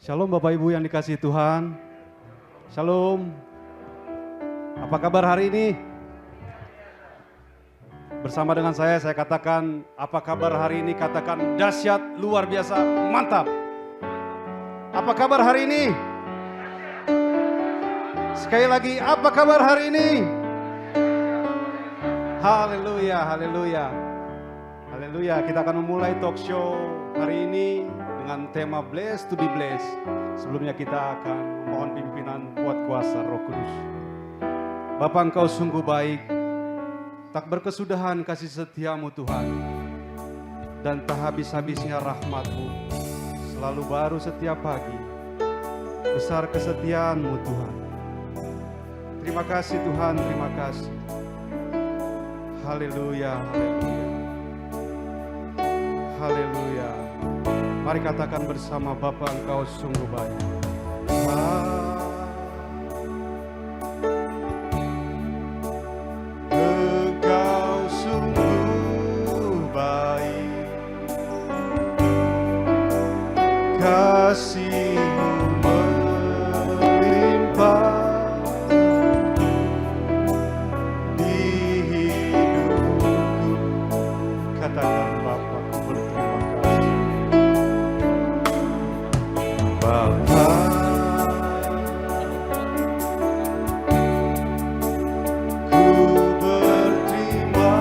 Shalom Bapak Ibu yang dikasihi Tuhan. Shalom. Apa kabar hari ini? Bersama dengan saya katakan, apa kabar hari ini? Katakan dahsyat, luar biasa, mantap. Apa kabar hari ini? Sekali lagi, apa kabar hari ini? Haleluya, haleluya. Haleluya, kita akan memulai talk show hari ini dengan tema Blessed to be Blessed. Sebelumnya kita akan mohon pimpinan buat kuasa Roh Kudus. Bapa, Engkau sungguh baik, tak berkesudahan kasih setiamu Tuhan, dan tak habis-habisnya rahmat-Mu, selalu baru setiap pagi. Besar kesetiaan-Mu Tuhan. Terima kasih Tuhan, terima kasih. Haleluya, haleluya. Haleluya. Mari katakan bersama, Bapa, Engkau sungguh baik. Engkau sungguh baik, kasih-Mu melimpah di hidupku. Katakan, Bapa, ku berterima kasih. Bapa, ku berterima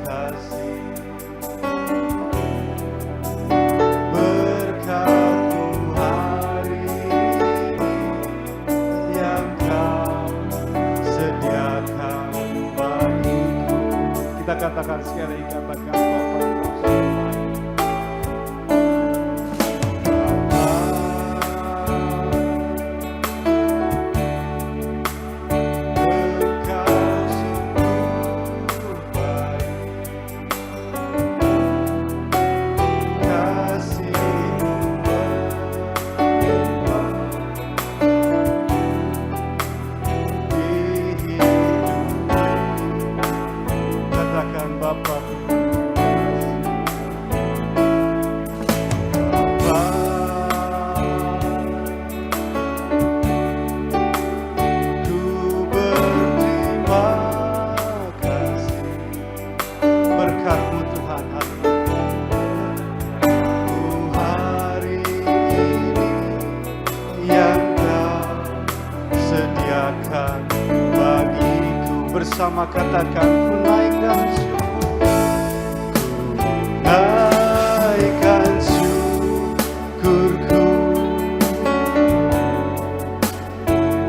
kasih berkat-Mu hari yang Kau sediakan bagiku. Kita katakan sekali, katakan, Bapa, Engkau sungguh baik. Bersama katakan, ku naikkan syukur, ku naikkan syukurku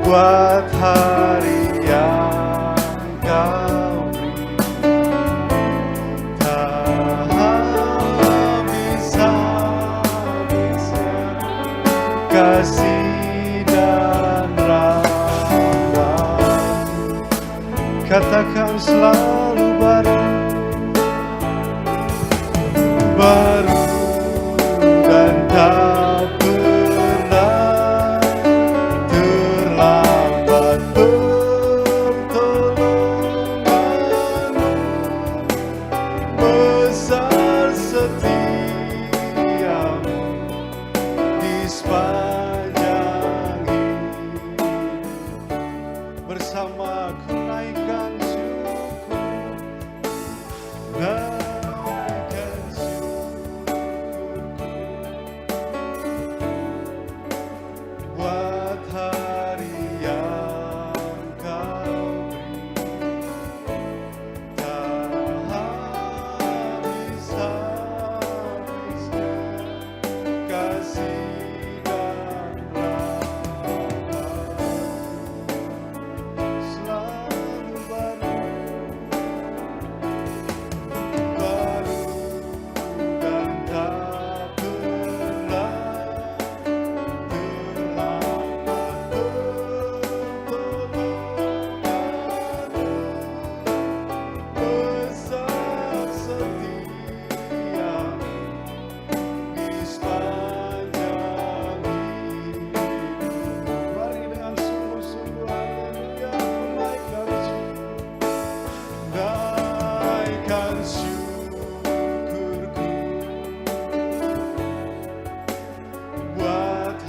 buat hari yang Kau beri. Tak habis-habisnya kasih dan rahmat. Katakan selalu baru, baru dan tak pernah terlambat pertolongan-Mu. Besar setiamu di sepanjang hidup. Bersama ku naikkan syukur,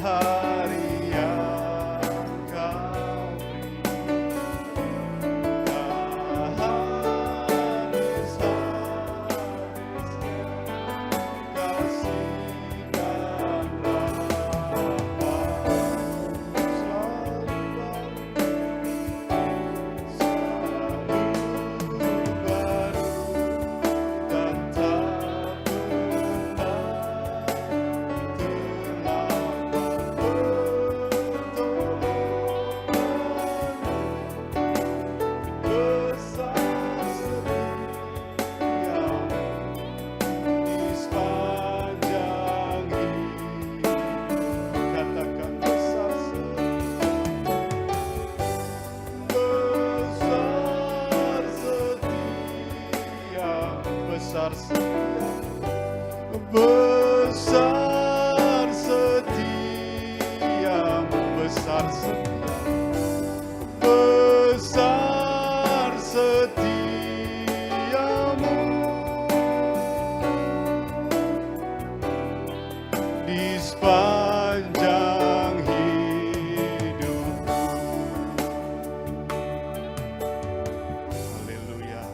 hari yang kau beri, tak habis-habisnya kasih dan rahmat-Mu selalu baru dan tak besar setia, besar setia, besar setia, besar setiamu di sepanjang hidupku. Haleluya.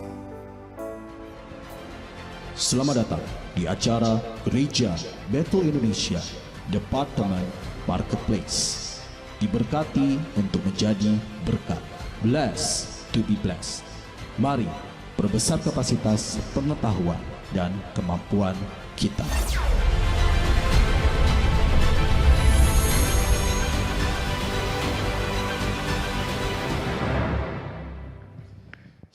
Selamat datang di acara Gereja Bethel Indonesia, Departemen Marketplace. Diberkati untuk menjadi berkat. Blessed to be blessed. Mari perbesar kapasitas pengetahuan dan kemampuan kita.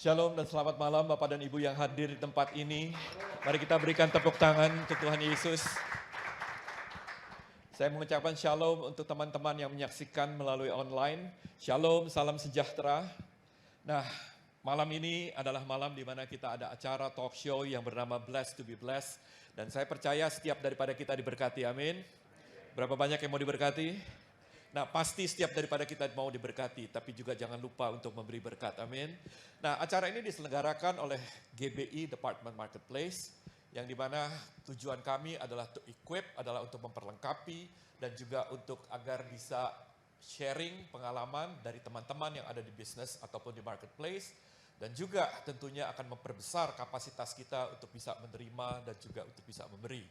Shalom dan selamat malam Bapak dan Ibu yang hadir di tempat ini. Mari kita berikan tepuk tangan untuk Tuhan Yesus. Saya mengucapkan shalom untuk teman-teman yang menyaksikan melalui online. Shalom, salam sejahtera. Nah, malam ini adalah malam di mana kita ada acara talk show yang bernama Blessed to be Blessed. Dan saya percaya setiap daripada kita diberkati, amin. Berapa banyak yang mau diberkati? Nah, pasti setiap daripada kita mau diberkati, tapi juga jangan lupa untuk memberi berkat, amin. Nah, acara ini diselenggarakan oleh GBI Department Marketplace, yang dimana tujuan kami adalah to equip, adalah untuk memperlengkapi, dan juga untuk agar bisa sharing pengalaman dari teman-teman yang ada di bisnis ataupun di marketplace, dan juga tentunya akan memperbesar kapasitas kita untuk bisa menerima dan juga untuk bisa memberi.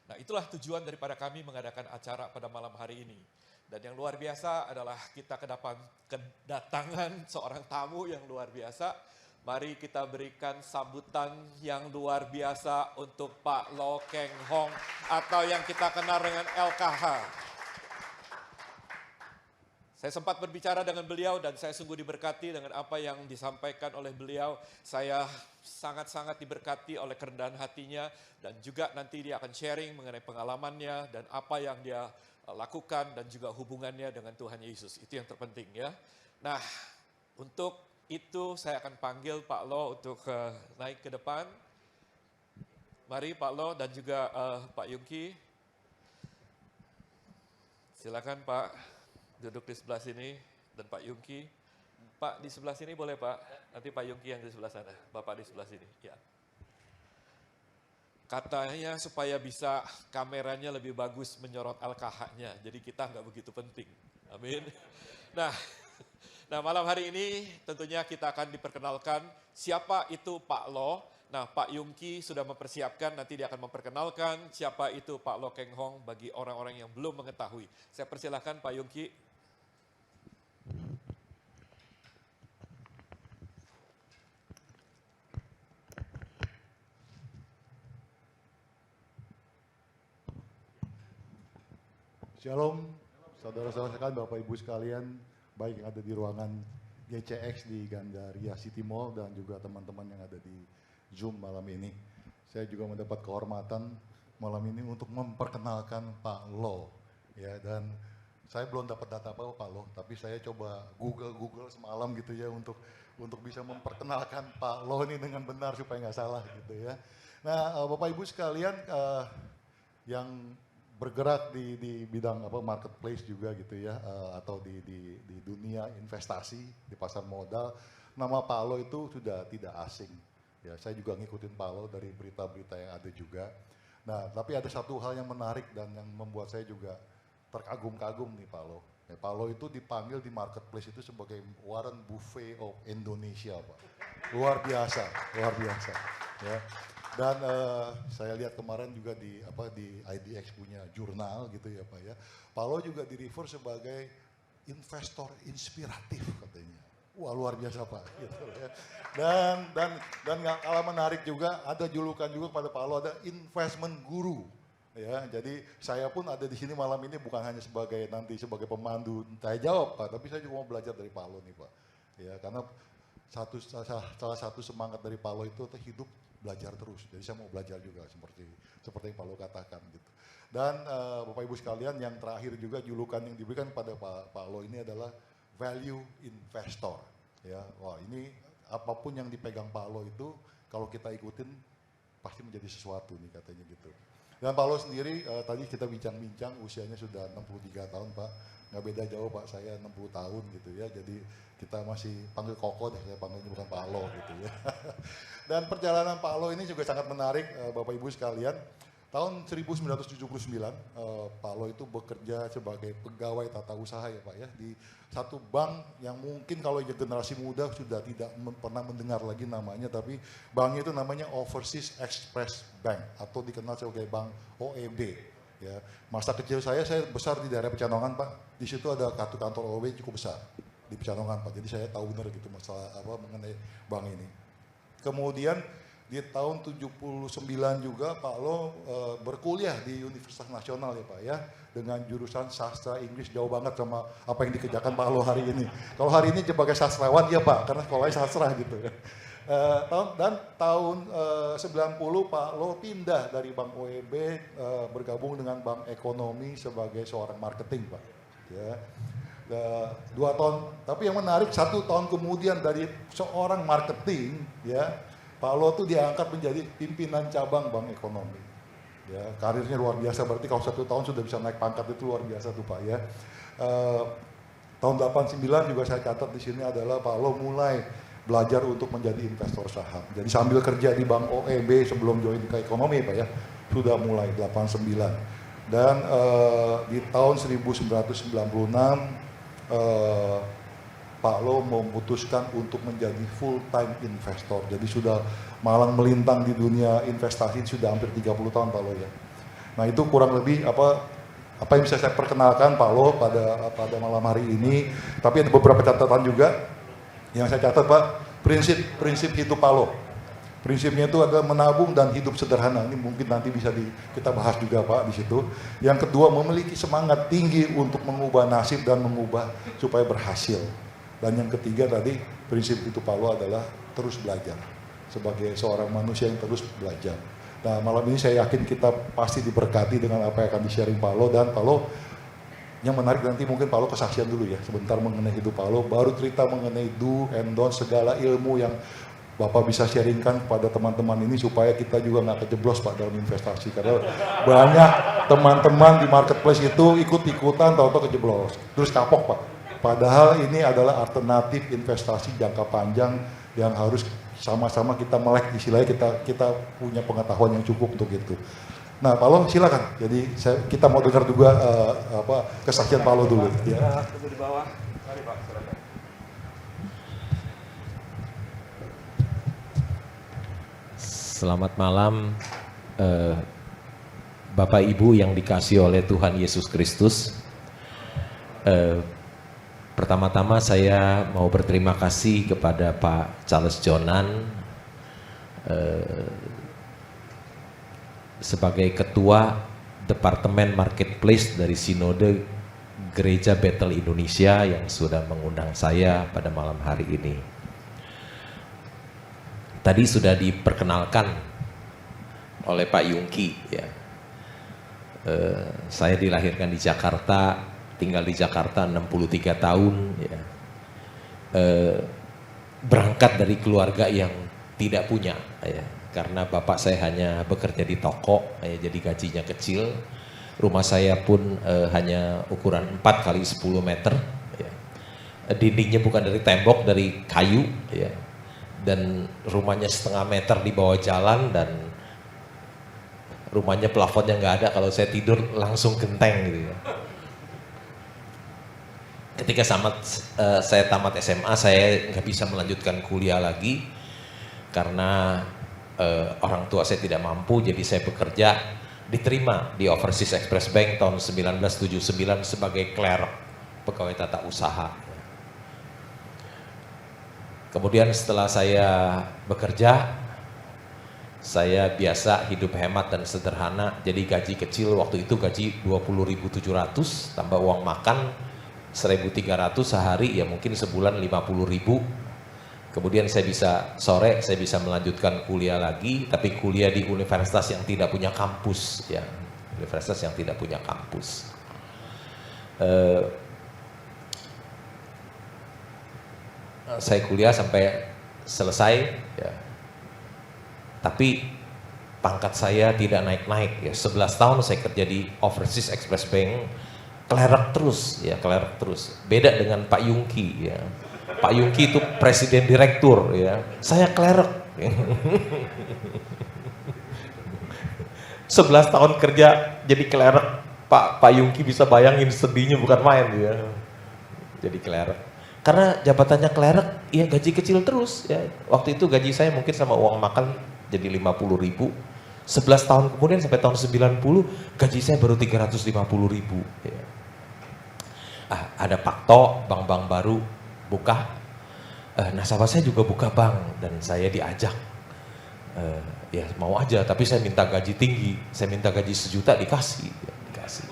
Nah, itulah tujuan daripada kami mengadakan acara pada malam hari ini. Dan yang luar biasa adalah kita kedatangan seorang tamu yang luar biasa. Mari kita berikan sambutan yang luar biasa untuk Pak Lo Keng Hong atau yang kita kenal dengan LKH. Saya sempat berbicara dengan beliau dan saya sungguh diberkati dengan apa yang disampaikan oleh beliau. Saya sangat-sangat diberkati oleh kerendahan hatinya dan juga nanti dia akan sharing mengenai pengalamannya dan apa yang dia lakukan dan juga hubungannya dengan Tuhan Yesus. Itu yang terpenting ya. Nah, untuk itu saya akan panggil Pak Lo untuk naik ke depan. Mari Pak Lo dan juga Pak Yungki. Silakan Pak duduk di sebelah sini dan Pak Yungki. Pak di sebelah sini boleh Pak? Nanti Pak Yungki yang di sebelah sana. Bapak di sebelah sini. Ya. Katanya supaya bisa kameranya lebih bagus menyorot LKH-nya. Jadi kita nggak begitu penting. Amin. Nah, malam hari ini tentunya kita akan diperkenalkan siapa itu Pak Lo. Nah, Pak Yungki sudah mempersiapkan, nanti dia akan memperkenalkan siapa itu Pak Lo Keng Hong bagi orang-orang yang belum mengetahui. Saya persilahkan Pak Yungki. Shalom, saudara-saudara sekalian, Bapak Ibu sekalian, baik yang ada di ruangan GCX di Gandaria City Mall dan juga teman-teman yang ada di Zoom malam ini. Saya juga mendapat kehormatan malam ini untuk memperkenalkan Pak Lo. Ya, dan saya belum dapat data apa Pak Lo, tapi saya coba Google semalam gitu ya untuk bisa memperkenalkan Pak Lo ini dengan benar supaya nggak salah gitu ya. Nah, Bapak Ibu sekalian yang bergerak di bidang marketplace juga gitu ya, atau di dunia investasi di pasar modal, nama Pak Lo itu sudah tidak asing ya. Saya juga ngikutin Pak Lo dari berita-berita yang ada juga. Nah, tapi ada satu hal yang menarik dan yang membuat saya juga terkagum-kagum nih Pak Lo. Ya, Pak Lo itu dipanggil di marketplace itu sebagai Warren Buffett of Indonesia, Pak. Luar biasa, luar biasa. Ya. Dan saya lihat kemarin juga di IDX punya jurnal gitu ya Pak ya. Pak Lo juga di-refer sebagai investor inspiratif katanya. Wah luar biasa Pak. Gitu, ya. Dan nggak kalah menarik juga ada julukan juga pada Pak Lo, ada investment guru. Ya, jadi saya pun ada di sini malam ini bukan hanya sebagai pemandu tanya jawab Pak, tapi saya juga mau belajar dari Pak Lo nih Pak. Ya, karena salah satu semangat dari Pak Lo itu hidup belajar terus. Jadi saya mau belajar juga seperti yang Pak Lo katakan gitu. Dan Bapak Ibu sekalian, yang terakhir juga julukan yang diberikan pada Pak Lo ini adalah value investor. Ya, wah ini apapun yang dipegang Pak Lo itu kalau kita ikutin pasti menjadi sesuatu nih katanya gitu. Dan Pak Lo sendiri tadi kita bincang-bincang usianya sudah 63 tahun Pak. Nggak beda jauh Pak, saya 60 tahun gitu ya. Jadi kita masih panggil Koko deh, saya panggilnya bukan Pak Lo gitu ya. Dan perjalanan Pak Lo ini juga sangat menarik Bapak Ibu sekalian. Tahun 1979 Pak Lo itu bekerja sebagai pegawai tata usaha ya Pak ya. Di satu bank yang mungkin kalau generasi muda sudah tidak pernah mendengar lagi namanya, tapi banknya itu namanya Overseas Express Bank atau dikenal sebagai Bank OEB. Ya, masa kecil saya besar di daerah Pecanongan Pak. Di situ ada kantor OEB cukup besar di Pecanongan Pak. Jadi saya tahu benar gitu masalah mengenai bank ini. Kemudian di tahun 79 juga Pak Lo berkuliah di Universitas Nasional ya Pak ya, dengan jurusan sastra Inggris. Jauh banget sama apa yang dikerjakan Pak Lo hari ini. Kalau hari ini sebagai sastrawan ya Pak, karena sekolahnya sastra gitu ya. Tahun 90 Pak Lo pindah dari Bank OEB bergabung dengan Bank Ekonomi sebagai seorang marketing Pak. Ya. 2 tahun, tapi yang menarik 1 tahun kemudian dari seorang marketing ya, Pak Lo tuh diangkat menjadi pimpinan cabang Bank Ekonomi. Ya, karirnya luar biasa, berarti kalau 1 tahun sudah bisa naik pangkat itu luar biasa tuh Pak ya. Tahun 89 juga saya catat di sini adalah Pak Lo mulai belajar untuk menjadi investor saham. Jadi sambil kerja di Bank OEB sebelum join ke ekonomi Pak ya, sudah mulai 89. Dan di tahun 1996 Pak Lo memutuskan untuk menjadi full time investor. Jadi sudah malang melintang di dunia investasi sudah hampir 30 tahun Pak Lo ya. Nah itu kurang lebih apa yang bisa saya perkenalkan Pak Lo pada malam hari ini. Tapi ada beberapa catatan juga yang saya catat Pak. Prinsip hidup Pak Lo. Prinsipnya itu adalah menabung dan hidup sederhana. Ini mungkin nanti bisa kita bahas juga Pak di situ. Yang kedua, memiliki semangat tinggi untuk mengubah nasib dan mengubah supaya berhasil. Dan yang ketiga tadi, prinsip itu Pak Lo adalah terus belajar. Sebagai seorang manusia yang terus belajar. Nah malam ini saya yakin kita pasti diberkati dengan apa yang akan di-sharing Pak Lo. Dan Pak Lo, yang menarik nanti mungkin Pak Lo kesaksian dulu ya, sebentar mengenai hidup Pak Lo. Baru cerita mengenai do and don't, segala ilmu yang Bapak bisa sharingkan kepada teman-teman ini supaya kita juga nggak kejeblos Pak dalam investasi. Karena banyak teman-teman di marketplace itu ikut-ikutan, tahu-tahu kejeblos. Terus kapok Pak. Padahal ini adalah alternatif investasi jangka panjang yang harus sama-sama kita melek, istilahnya kita punya pengetahuan yang cukup untuk itu. Nah Pak Lo silakan. Jadi kita mau dengar juga kesaksian Pak Lo dulu. Ya. Tunggu di bawah. Mari Pak, silakan. Selamat malam Bapak Ibu yang dikasihi oleh Tuhan Yesus Kristus. Pertama-tama saya mau berterima kasih kepada Pak Charles Jonan sebagai Ketua Departemen Marketplace dari Sinode Gereja Bethel Indonesia yang sudah mengundang saya pada malam hari ini. Tadi sudah diperkenalkan oleh Pak Yungki ya. Saya dilahirkan di Jakarta, tinggal di Jakarta 63 tahun ya. Berangkat dari keluarga yang tidak punya ya. Karena bapak saya hanya bekerja di toko ya, jadi gajinya kecil. Rumah saya pun hanya ukuran 4 kali 10 meter ya. Dindingnya bukan dari tembok, dari kayu ya. Dan rumahnya setengah meter di bawah jalan, dan rumahnya plafonnya nggak ada, kalau saya tidur langsung genteng gitu ya. ketika saya tamat SMA, saya nggak bisa melanjutkan kuliah lagi karena orang tua saya tidak mampu, jadi saya bekerja, diterima di Overseas Express Bank tahun 1979 sebagai clerk, pegawai tata usaha. Kemudian setelah saya bekerja, saya biasa hidup hemat dan sederhana, jadi gaji kecil waktu itu gaji 20.700 tambah uang makan 1.300 sehari, ya mungkin sebulan 50.000. Kemudian saya bisa melanjutkan kuliah lagi, tapi kuliah di universitas yang tidak punya kampus, ya, universitas yang tidak punya kampus. Saya kuliah sampai selesai, ya. Tapi pangkat saya tidak naik-naik, ya. 11 tahun saya kerja di Overseas Express Bank, clerk terus, ya, clerk terus. Beda dengan Pak Yungki, ya. Pak Yungki itu presiden direktur, ya. Saya clerk. 11 tahun kerja jadi clerk, Pak Yungki bisa bayangin sedihnya bukan main, ya. Jadi clerk. Karena jabatannya clerk, ya gaji kecil terus, ya. Waktu itu gaji saya mungkin sama uang makan jadi 50.000. 11 tahun kemudian sampai tahun 90 gaji saya baru 350.000, ya. Ada Pakto, bank-bank baru buka, nasabah saya juga buka bank dan saya diajak, ya mau aja, tapi saya minta gaji tinggi, saya minta gaji 1 juta dikasih, ya, dikasih.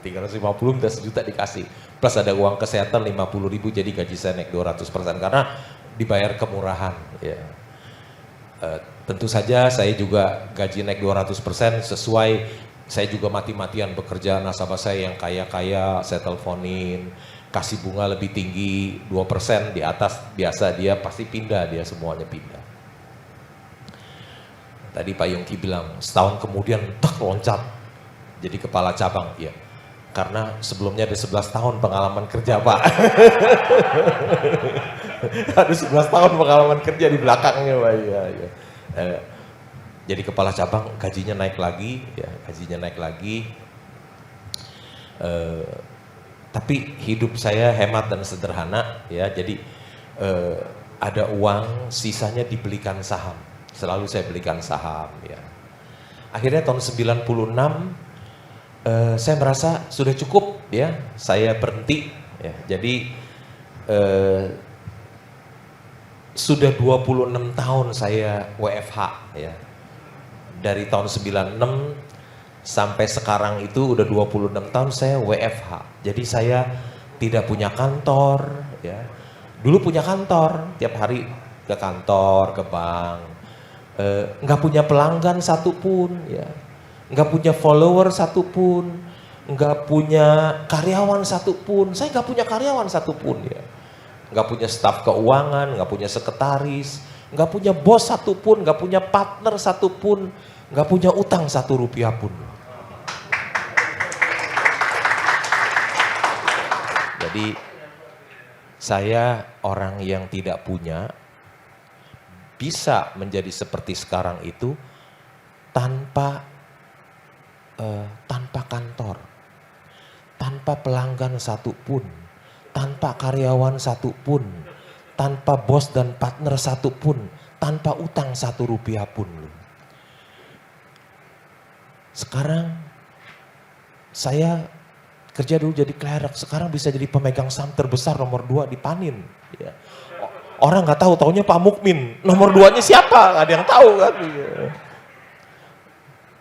350 minta 1 juta dikasih, plus ada uang kesehatan 50.000, jadi gaji saya naik 200% karena dibayar kemurahan, ya. Tentu saja saya juga gaji naik 200% sesuai, saya juga mati-matian bekerja, nasabah saya yang kaya-kaya saya teleponin, kasih bunga lebih tinggi 2% di atas biasa, dia pasti pindah, dia semuanya pindah. Tadi Pak Yongki bilang setahun kemudian loncat jadi kepala cabang, ya. Karena sebelumnya ada 11 tahun pengalaman kerja, Pak. Ada 11 tahun pengalaman kerja di belakangnya, Pak. Ya, ya. Jadi kepala cabang, gajinya naik lagi, ya, gajinya naik lagi. Tapi hidup saya hemat dan sederhana, ya. Jadi ada uang, sisanya dibelikan saham. Selalu saya belikan saham, ya. Akhirnya tahun 96 saya merasa sudah cukup, ya. Saya berhenti, ya. Jadi sudah 26 tahun saya WFH, ya. Dari tahun 96 sampai sekarang itu udah 26 tahun saya WFH. Jadi saya tidak punya kantor, ya. Dulu punya kantor, tiap hari ke kantor, ke bank. Nggak punya pelanggan satupun, ya. Nggak punya follower satupun, nggak punya karyawan satupun. Saya nggak punya karyawan satupun, ya. Nggak punya staf keuangan, nggak punya sekretaris, nggak punya bos satupun, nggak punya partner satupun, nggak punya utang 1 rupiah pun. Jadi saya orang yang tidak punya bisa menjadi seperti sekarang itu tanpa kantor, tanpa pelanggan satupun, tanpa karyawan satupun, tanpa bos dan partner satupun, tanpa utang 1 rupiah pun. Sekarang saya kerja dulu jadi clerk, sekarang bisa jadi pemegang saham terbesar nomor 2 di Panin, ya. Orang nggak tahu, taunya Pak Mukmin, nomor 2-nya siapa? Nggak ada yang tahu kan.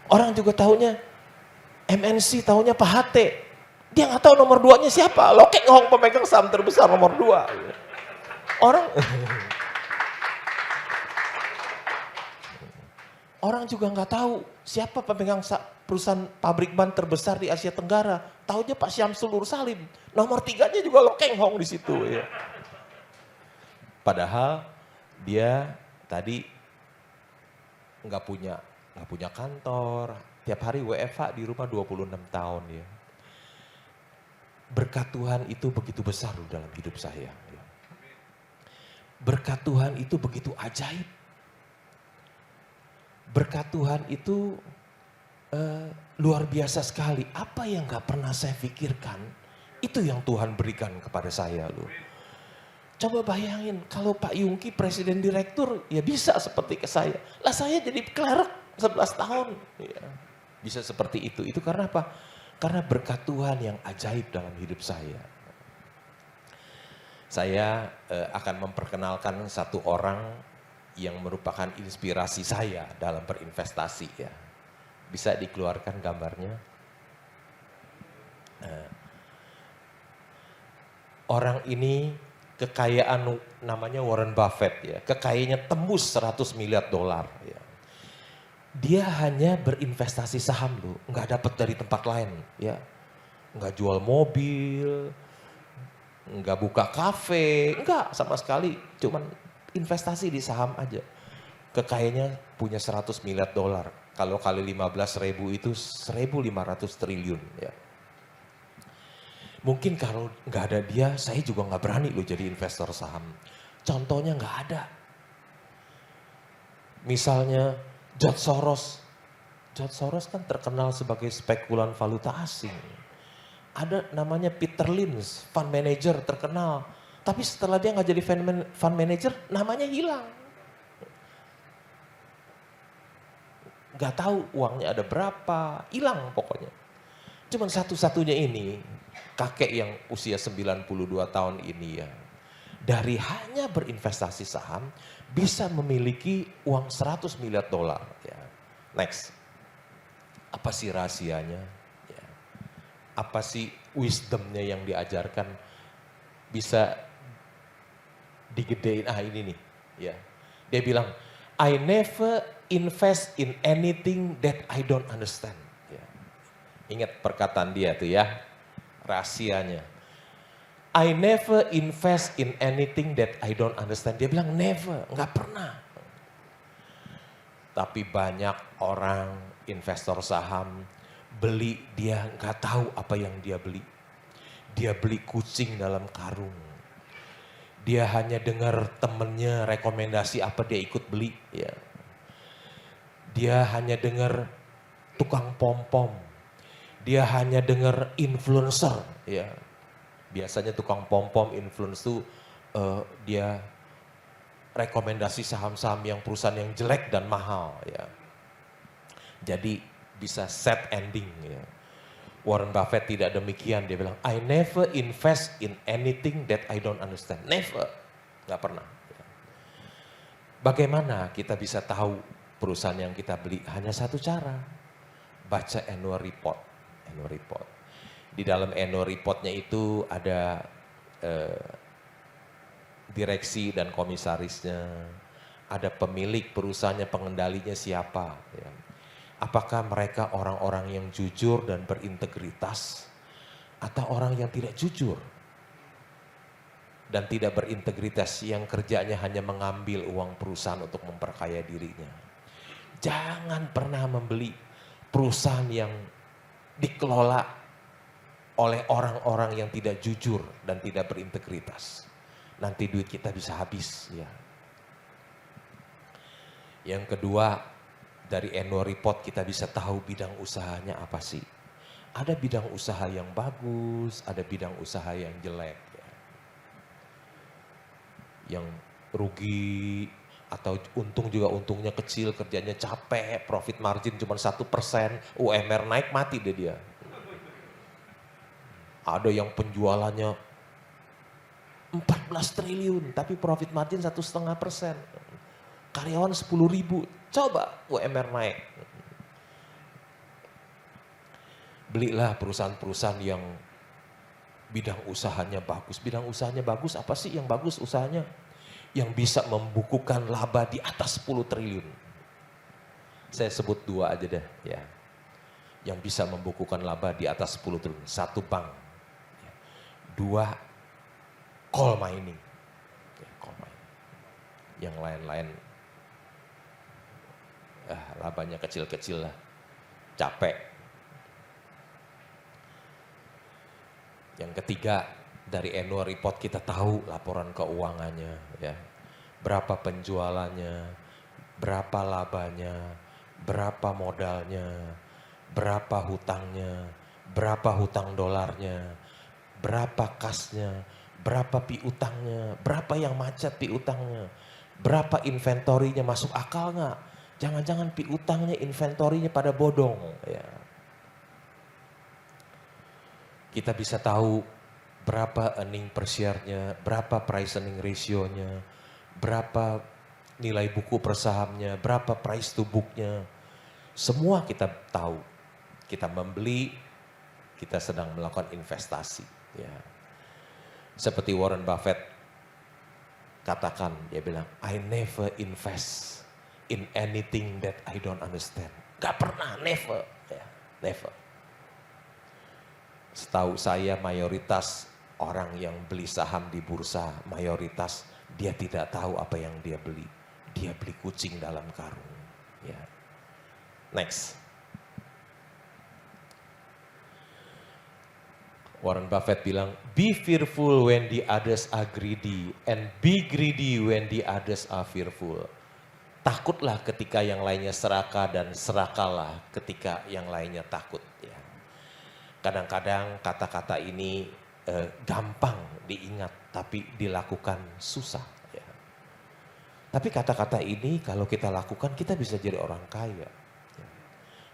Orang juga taunya MNC, taunya Pak HT. Dia nggak tahu nomor 2-nya siapa. Lokek Hong pemegang saham terbesar nomor 2. Orang juga nggak tahu siapa pemegang perusahaan pabrik ban terbesar di Asia Tenggara. Taunya Pak Syamsul Nur Salim. Nomor 3-nya juga Lokeng Hong di situ, ya. Padahal dia tadi nggak punya kantor, tiap hari WFH di rumah 26 tahun, ya. Berkat Tuhan itu begitu besar dalam hidup saya, ya. Berkat Tuhan itu begitu ajaib. Berkat Tuhan itu luar biasa sekali. Apa yang nggak pernah saya pikirkan Itu yang Tuhan berikan kepada saya loh. Coba bayangin kalau Pak Yungki presiden direktur ya bisa seperti ke saya. Lah saya jadi klerk 11 tahun. Ya, bisa seperti itu. Itu karena apa? Karena berkat Tuhan yang ajaib dalam hidup saya. Saya akan memperkenalkan satu orang yang merupakan inspirasi saya dalam berinvestasi ya. Bisa dikeluarkan gambarnya. Orang ini kekayaan namanya Warren Buffett ya. Kekayaannya tembus 100 miliar dolar ya. Dia hanya berinvestasi saham loh, nggak dapat dari tempat lain ya. Nggak jual mobil, nggak buka kafe, nggak sama sekali. Cuman investasi di saham aja. Kekayaannya punya 100 miliar dolar. Kalau kali 15.000 itu 1.500 triliun ya. Mungkin kalau nggak ada dia, saya juga nggak berani loh jadi investor saham. Contohnya nggak ada. Misalnya George Soros. George Soros kan terkenal sebagai spekulan valuta asing. Ada namanya Peter Lynch, fund manager terkenal. Tapi setelah dia nggak jadi fund manager, namanya hilang. Nggak tahu uangnya ada berapa, hilang pokoknya. Cuman satu-satunya ini, kakek yang usia 92 tahun ini ya, dari hanya berinvestasi saham, bisa memiliki uang 100 miliar dolar. Ya. Next, apa sih rahasianya? Ya. Apa sih wisdomnya yang diajarkan? Bisa digedein, ini nih. Ya. Dia bilang, I never invest in anything that I don't understand. Ya. Ingat perkataan dia tuh ya, rahasianya. I never invest in anything that I don't understand. Dia bilang never, nggak pernah. Tapi banyak orang investor saham beli, dia nggak tahu apa yang dia beli. Dia beli kucing dalam karung. Dia hanya dengar temennya rekomendasi apa dia ikut beli. Ya. Dia hanya dengar tukang pom-pom. Dia hanya dengar influencer. Ya. Biasanya tukang pom-pom influence itu dia rekomendasi saham-saham yang perusahaan yang jelek dan mahal ya. Jadi bisa sad ending ya. Warren Buffett tidak demikian, dia bilang I never invest in anything that I don't understand. Never, nggak pernah. Ya. Bagaimana kita bisa tahu perusahaan yang kita beli? Hanya satu cara, baca annual report. Annual report. Di dalam annual reportnya itu ada direksi dan komisarisnya, ada pemilik perusahaannya, pengendalinya siapa. Ya. Apakah mereka orang-orang yang jujur dan berintegritas atau orang yang tidak jujur dan tidak berintegritas yang kerjanya hanya mengambil uang perusahaan untuk memperkaya dirinya. Jangan pernah membeli perusahaan yang dikelola oleh orang-orang yang tidak jujur dan tidak berintegritas. Nanti duit kita bisa habis ya. Yang kedua, dari annual report kita bisa tahu bidang usahanya apa sih. Ada bidang usaha yang bagus, ada bidang usaha yang jelek. Ya. Yang rugi atau untung juga untungnya kecil, kerjanya capek, profit margin cuma 1%, UMR naik mati deh dia. Ada yang penjualannya 14 triliun, tapi profit margin 1,5%. Karyawan 10.000, coba UMR naik. Belilah perusahaan-perusahaan yang bidang usahanya bagus. Bidang usahanya bagus, apa sih yang bagus usahanya? Yang bisa membukukan laba di atas 10 triliun. Saya sebut 2 aja deh ya. Yang bisa membukukan laba di atas 10 triliun. 1 bank. 2 coal mining. Ya, coal mining. Yang lain-lain labanya kecil-kecil lah. Capek. Yang ketiga, dari annual report kita tahu laporan keuangannya ya. Berapa penjualannya, berapa labanya, berapa modalnya, berapa hutangnya, berapa hutang dolarnya, berapa kasnya, berapa piutangnya, berapa yang macet piutangnya, berapa inventorinya, masuk akal nggak? Jangan-jangan piutangnya, inventorinya pada bodong. Ya. Kita bisa tahu berapa earning per share-nya, berapa price earning ratio-nya, berapa nilai buku per sahamnya, berapa price to book-nya. Semua kita tahu. Kita membeli, kita sedang melakukan investasi. Ya. Seperti Warren Buffett katakan, dia bilang, I never invest in anything that I don't understand. Gak pernah, never. Ya, never. Setahu saya mayoritas orang yang beli saham di bursa, mayoritas dia tidak tahu apa yang dia beli. Dia beli kucing dalam karung. Ya. Next. Warren Buffett bilang, be fearful when the others are greedy and be greedy when the others are fearful. Takutlah ketika yang lainnya serakah dan serakalah ketika yang lainnya takut. Ya. Kadang-kadang kata-kata ini gampang diingat tapi dilakukan susah. Ya. Tapi kata-kata ini kalau kita lakukan kita bisa jadi orang kaya. Ya.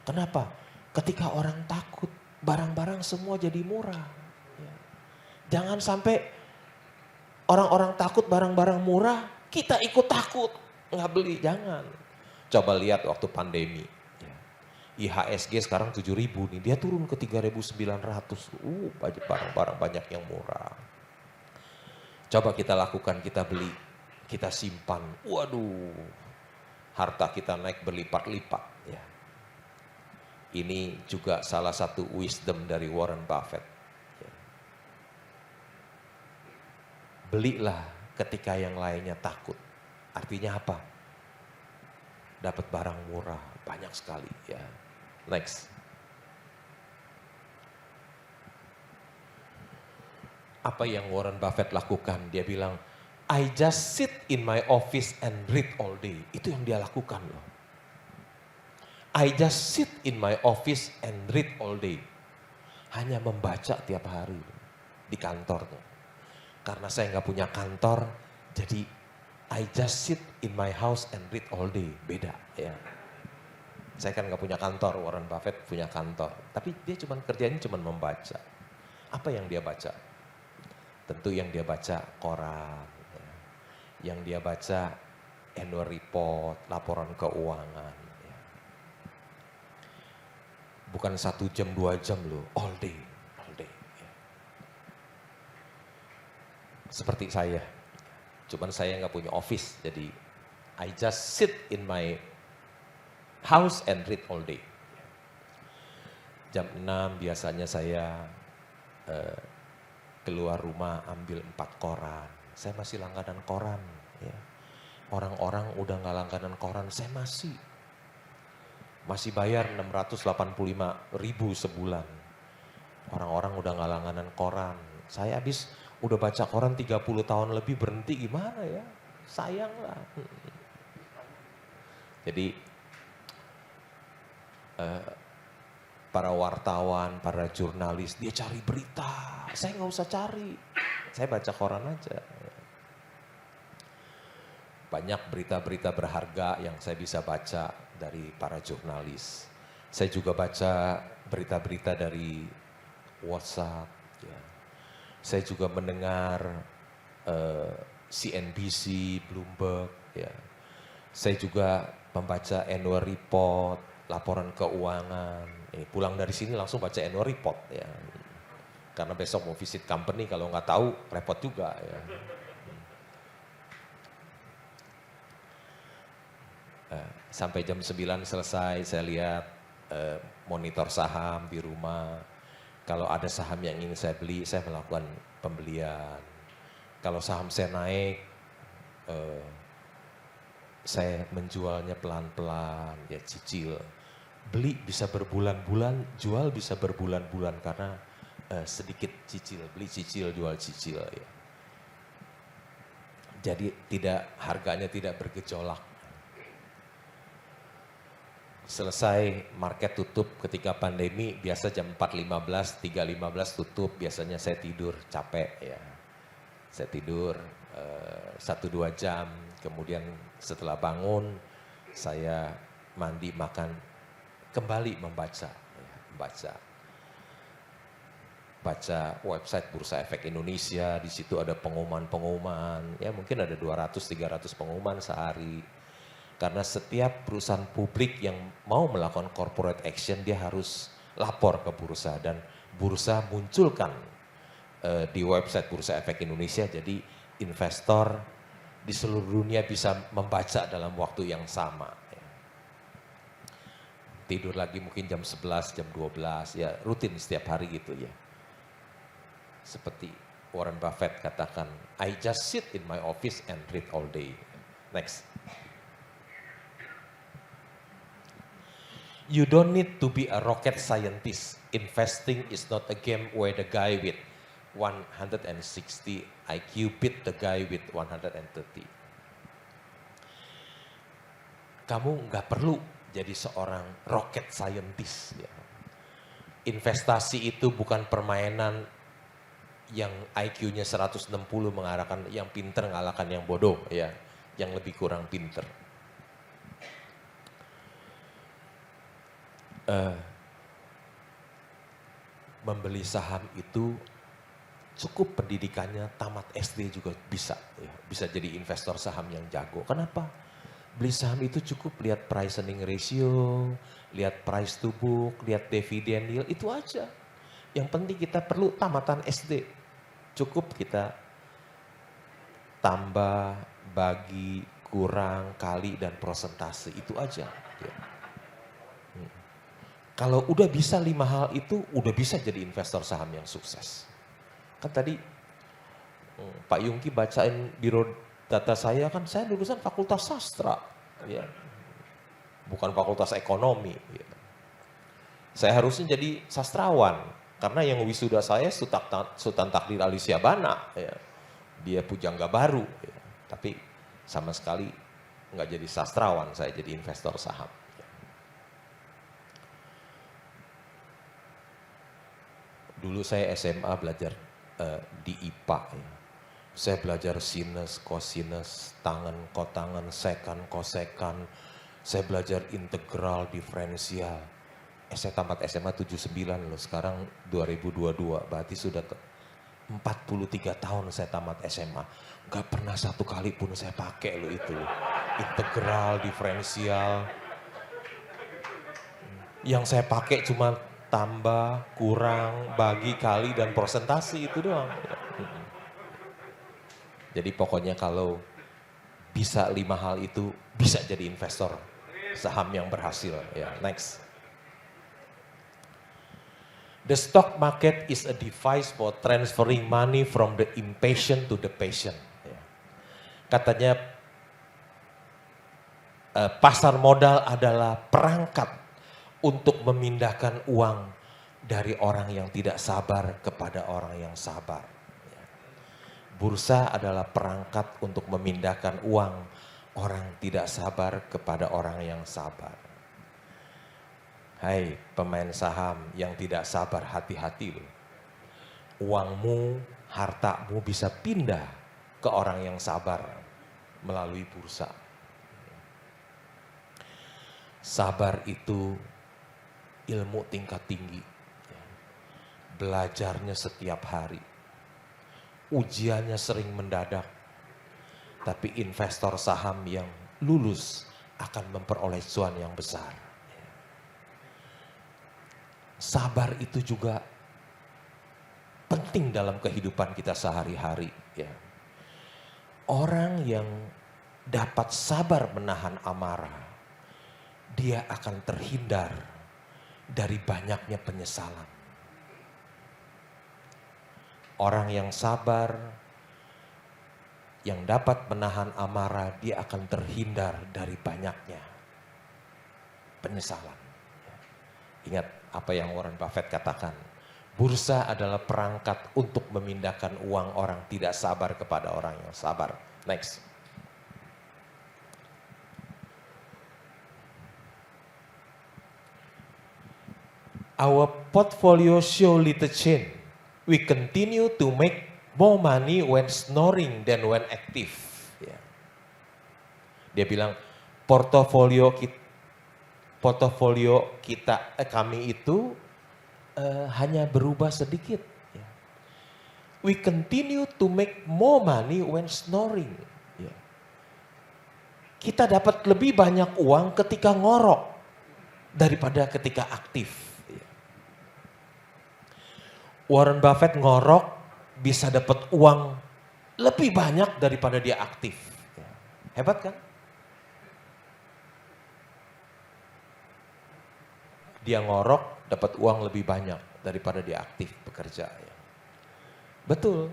Kenapa? Ketika orang takut, barang-barang semua jadi murah. Ya. Jangan sampai orang-orang takut barang-barang murah, kita ikut takut, nggak beli, jangan. Coba lihat waktu pandemi. Ya. IHSG sekarang 7.000 nih, dia turun ke 3.900. Barang-barang banyak yang murah. Coba kita lakukan, kita beli, kita simpan. Waduh, harta kita naik berlipat-lipat. Ya. Ini juga salah satu wisdom dari Warren Buffett. Ya. Belilah ketika yang lainnya takut. Artinya apa? Dapat barang murah, banyak sekali. Ya. Next. Apa yang Warren Buffett lakukan? Dia bilang, I just sit in my office and read all day. Itu yang dia lakukan loh. I just sit in my office and read all day. Hanya membaca tiap hari di kantor. Karena saya nggak punya kantor, jadi I just sit in my house and read all day. Beda ya. Saya kan nggak punya kantor, Warren Buffett punya kantor. Tapi dia kerjanya cuma membaca. Apa yang dia baca? Tentu yang dia baca koran. Ya. Yang dia baca annual report, laporan keuangan. Bukan 1 jam, 2 jam loh, all day. Ya. Seperti saya, cuman saya nggak punya office, jadi I just sit in my house and read all day. Jam 6 biasanya saya keluar rumah ambil 4 koran, saya masih langganan koran. Ya. Orang-orang udah nggak langganan koran, saya masih bayar 685.000 sebulan. Orang-orang udah nggak langganan koran. Saya habis udah baca koran 30 tahun lebih, berhenti gimana ya? Sayang lah. Jadi para wartawan, para jurnalis, dia cari berita. Saya nggak usah cari. Saya baca koran aja. Banyak berita-berita berharga yang saya bisa baca dari para jurnalis. Saya juga baca berita-berita dari WhatsApp. Ya. Saya juga mendengar CNBC, Bloomberg. Ya. Saya juga membaca annual report, laporan keuangan. Pulang dari sini langsung baca annual report. Ya. Karena besok mau visit company, kalau nggak tahu repot juga. Ya. Sampai jam 9 selesai, saya lihat monitor saham di rumah. Kalau ada saham yang ingin saya beli, saya melakukan pembelian. Kalau saham saya naik, saya menjualnya pelan-pelan, ya cicil. Beli bisa berbulan-bulan, jual bisa berbulan-bulan karena sedikit cicil, beli cicil, jual cicil. Ya. Jadi harganya tidak bergejolak. selesai market tutup ketika pandemi, biasa jam 4.15, 3.15 tutup, biasanya saya tidur capek ya. Saya tidur 1-2 jam, kemudian setelah bangun saya mandi, makan, kembali membaca, ya, baca website Bursa Efek Indonesia, di situ ada pengumuman-pengumuman, ya mungkin ada 200-300 pengumuman sehari. Karena setiap perusahaan publik yang mau melakukan corporate action, dia harus lapor ke bursa, dan bursa munculkan di website Bursa Efek Indonesia, jadi investor di seluruh dunia bisa membaca dalam waktu yang sama. Tidur lagi mungkin jam 11, jam 12, ya rutin setiap hari gitu ya. Seperti Warren Buffett katakan, I just sit in my office and read all day. Next. You don't need to be a rocket scientist. Investing is not a game where the guy with 160 IQ beat the guy with 130. Kamu nggak perlu jadi seorang rocket scientist. Ya. Investasi itu bukan permainan yang IQ-nya 160 mengalahkan yang pinter, mengalahkan yang bodoh, ya, yang lebih kurang pinter. Membeli saham itu cukup pendidikannya tamat SD juga bisa, ya, bisa jadi investor saham yang jago. Kenapa? Beli saham itu cukup lihat price earning ratio, lihat price to book, lihat dividend yield, itu aja. Yang penting kita perlu tamatan SD. Cukup kita tambah, bagi, kurang, kali, dan prosentase, itu aja. Ya. Kalau udah bisa 5 hal itu, udah bisa jadi investor saham yang sukses. Kan tadi Pak Yungki bacain biro data saya, kan saya lulusan fakultas sastra, ya. Bukan fakultas ekonomi. Ya. Saya harusnya jadi sastrawan, karena yang wisuda saya Sultan Takdir Ali Syabana, ya. Dia pujangga baru, ya. Tapi sama sekali nggak jadi sastrawan, saya jadi investor saham. Ya. Dulu saya SMA belajar di IPA, ya. Saya belajar sinus, kosinus, tangen, kotangen, sekan, kosekan. Saya belajar integral, diferensial. Saya tamat SMA 79 loh, sekarang 2022, berarti sudah 43 tahun saya tamat SMA. Gak pernah satu kali pun saya pakai loh itu. Integral, diferensial. Yang saya pakai cuma tambah, kurang, bagi, kali, dan prosentasi, itu doang. Jadi pokoknya kalau bisa 5 hal itu, bisa jadi investor saham yang berhasil. Ya, next. The stock market is a device for transferring money from the impatient to the patient. Ya. Katanya pasar modal adalah perangkat untuk memindahkan uang dari orang yang tidak sabar kepada orang yang sabar. Bursa adalah perangkat untuk memindahkan uang orang tidak sabar kepada orang yang sabar. Hai pemain saham yang tidak sabar, hati-hati loh. Uangmu, hartamu bisa pindah ke orang yang sabar melalui bursa. Sabar itu ilmu tingkat tinggi. Belajarnya setiap hari. Ujiannya sering mendadak. Tapi investor saham yang lulus akan memperoleh cuan yang besar. Sabar itu juga penting dalam kehidupan kita sehari-hari. Ya. Orang yang dapat sabar menahan amarah, dia akan terhindar dari banyaknya penyesalan. Orang yang sabar, yang dapat menahan amarah, dia akan terhindar dari banyaknya penyesalan. Ingat apa yang Warren Buffett katakan, bursa adalah perangkat untuk memindahkan uang orang tidak sabar kepada orang yang sabar. Next. Our portfolio show little change. We continue to make more money when snoring than when active. Ya. Dia bilang portofolio kita kami itu hanya berubah sedikit. Ya. We continue to make more money when snoring. Ya. Kita dapat lebih banyak uang ketika ngorok daripada ketika aktif. Ya. Warren Buffett ngorok bisa dapat uang lebih banyak daripada dia aktif. Ya. Hebat kan? Dia ngorok dapat uang lebih banyak daripada dia aktif bekerja. Ya. Betul.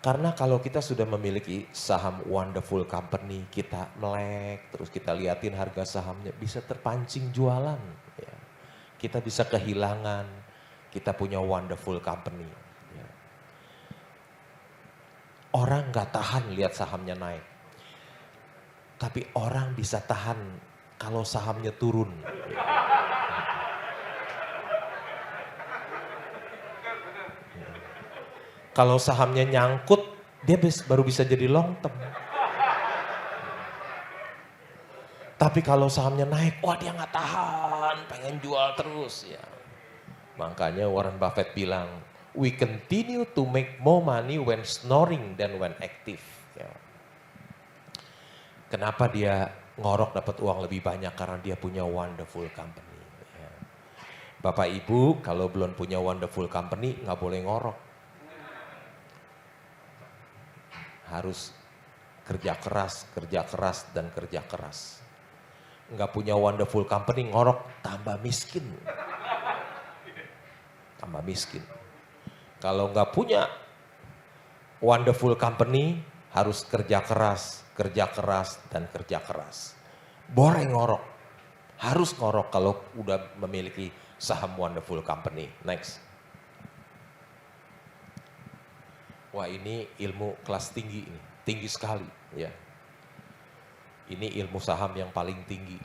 Karena kalau kita sudah memiliki saham wonderful company, kita melek, terus kita liatin harga sahamnya, bisa terpancing jualan. Ya. Kita bisa kehilangan, kita punya wonderful company. Ya. Orang gak tahan lihat sahamnya naik. Tapi orang bisa tahan kalau sahamnya turun. Kalau sahamnya nyangkut, dia baru bisa jadi long term. Tapi kalau sahamnya naik, wah dia nggak tahan, pengen jual terus ya. Makanya Warren Buffett bilang, we continue to make more money when snoring than when active. Ya. Kenapa dia ngorok dapat uang lebih banyak? Karena dia punya wonderful company. Ya. Bapak Ibu kalau belum punya wonderful company nggak boleh ngorok. Harus kerja keras, dan kerja keras. Nggak punya wonderful company, ngorok, tambah miskin. Tambah miskin. Kalau nggak punya wonderful company, harus kerja keras, dan kerja keras. Boleh ngorok. Harus ngorok kalau udah memiliki saham wonderful company. Next. Wah ini ilmu kelas tinggi ini, tinggi sekali ya. Ini ilmu saham yang paling tinggi.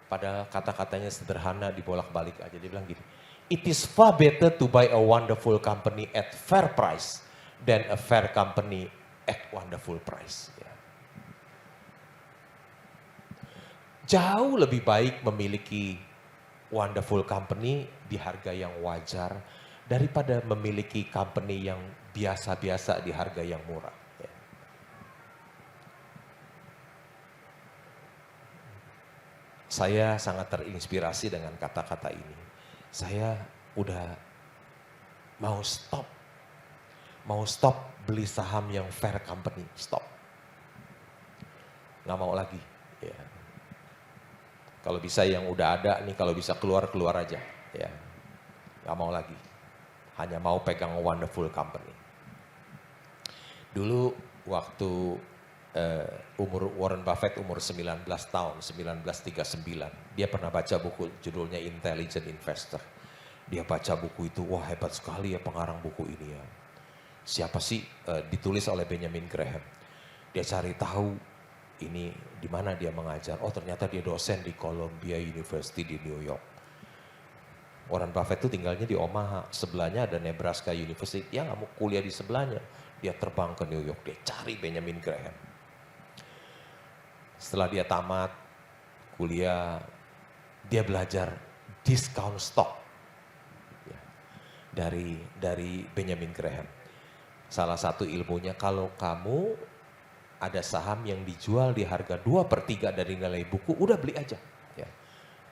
Padahal kata-katanya sederhana dibolak-balik aja. Dia bilang gini, it is far better to buy a wonderful company at fair price than a fair company at wonderful price. Ya. Jauh lebih baik memiliki wonderful company di harga yang wajar daripada memiliki company yang biasa-biasa di harga yang murah. Ya. Saya sangat terinspirasi dengan kata-kata ini. Saya udah mau stop beli saham yang fair company, stop. Nggak mau lagi. Ya. Kalau bisa yang udah ada nih, kalau bisa keluar aja. Ya. Nggak mau lagi. Hanya mau pegang wonderful company. Dulu waktu umur Warren Buffett umur 19 tahun, 1939. Dia pernah baca buku judulnya Intelligent Investor. Dia baca buku itu, wah hebat sekali ya pengarang buku ini ya. Siapa sih? Ditulis oleh Benjamin Graham. Dia cari tahu ini di mana dia mengajar. Oh ternyata dia dosen di Columbia University di New York. Warren Buffett itu tinggalnya di Omaha, sebelahnya ada Nebraska University, dia nggak mau kuliah di sebelahnya. Dia terbang ke New York, dia cari Benjamin Graham. Setelah dia tamat kuliah, dia belajar discount stock ya, dari Benjamin Graham. Salah satu ilmunya, kalau kamu ada saham yang dijual di harga 2/3 dari nilai buku, udah beli aja. Ya.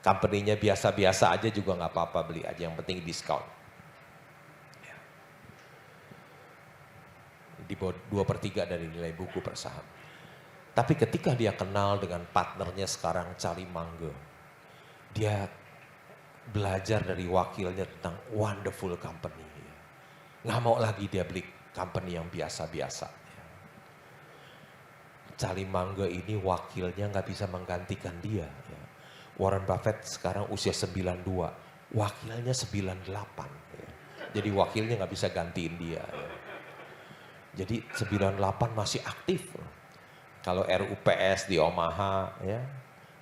Company-nya biasa-biasa aja juga nggak apa-apa, beli aja, yang penting diskon. Ya. Di bawah 2/3 dari nilai buku per saham. Tapi ketika dia kenal dengan partnernya sekarang, Charlie Munger, dia belajar dari wakilnya tentang wonderful company. Ya. Nggak mau lagi dia beli company yang biasa-biasa. Ya. Charlie Munger ini wakilnya nggak bisa menggantikan dia. Ya. Warren Buffett sekarang usia 92, wakilnya 98. Ya. Jadi wakilnya nggak bisa gantiin dia. Ya. Jadi 98 masih aktif. Kalau RUPS di Omaha, ya,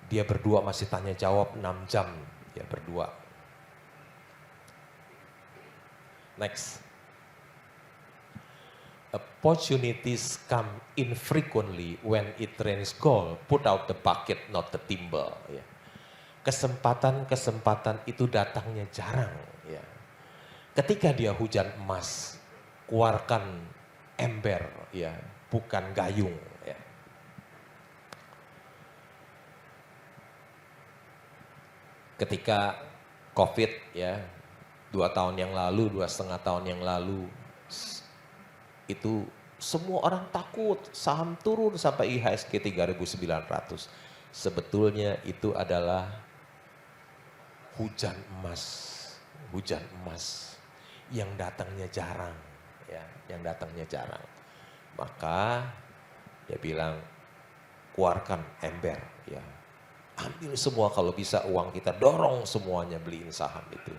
dia berdua masih tanya jawab 6 jam ya berdua. Next. Opportunities come infrequently when it rains gold. Put out the bucket, not the timber. Ya. Kesempatan-kesempatan itu datangnya jarang. Ya. Ketika dia hujan emas, keluarkan ember, ya, bukan gayung. Ya. Ketika COVID, ya, 2 tahun yang lalu, 2,5 tahun yang lalu, itu semua orang takut, saham turun sampai IHSG 3.900. Sebetulnya itu adalah hujan emas yang datangnya jarang, ya, yang datangnya jarang. Maka dia bilang, keluarkan ember, ya. Ambil semua kalau bisa uang kita, dorong semuanya beliin saham itu.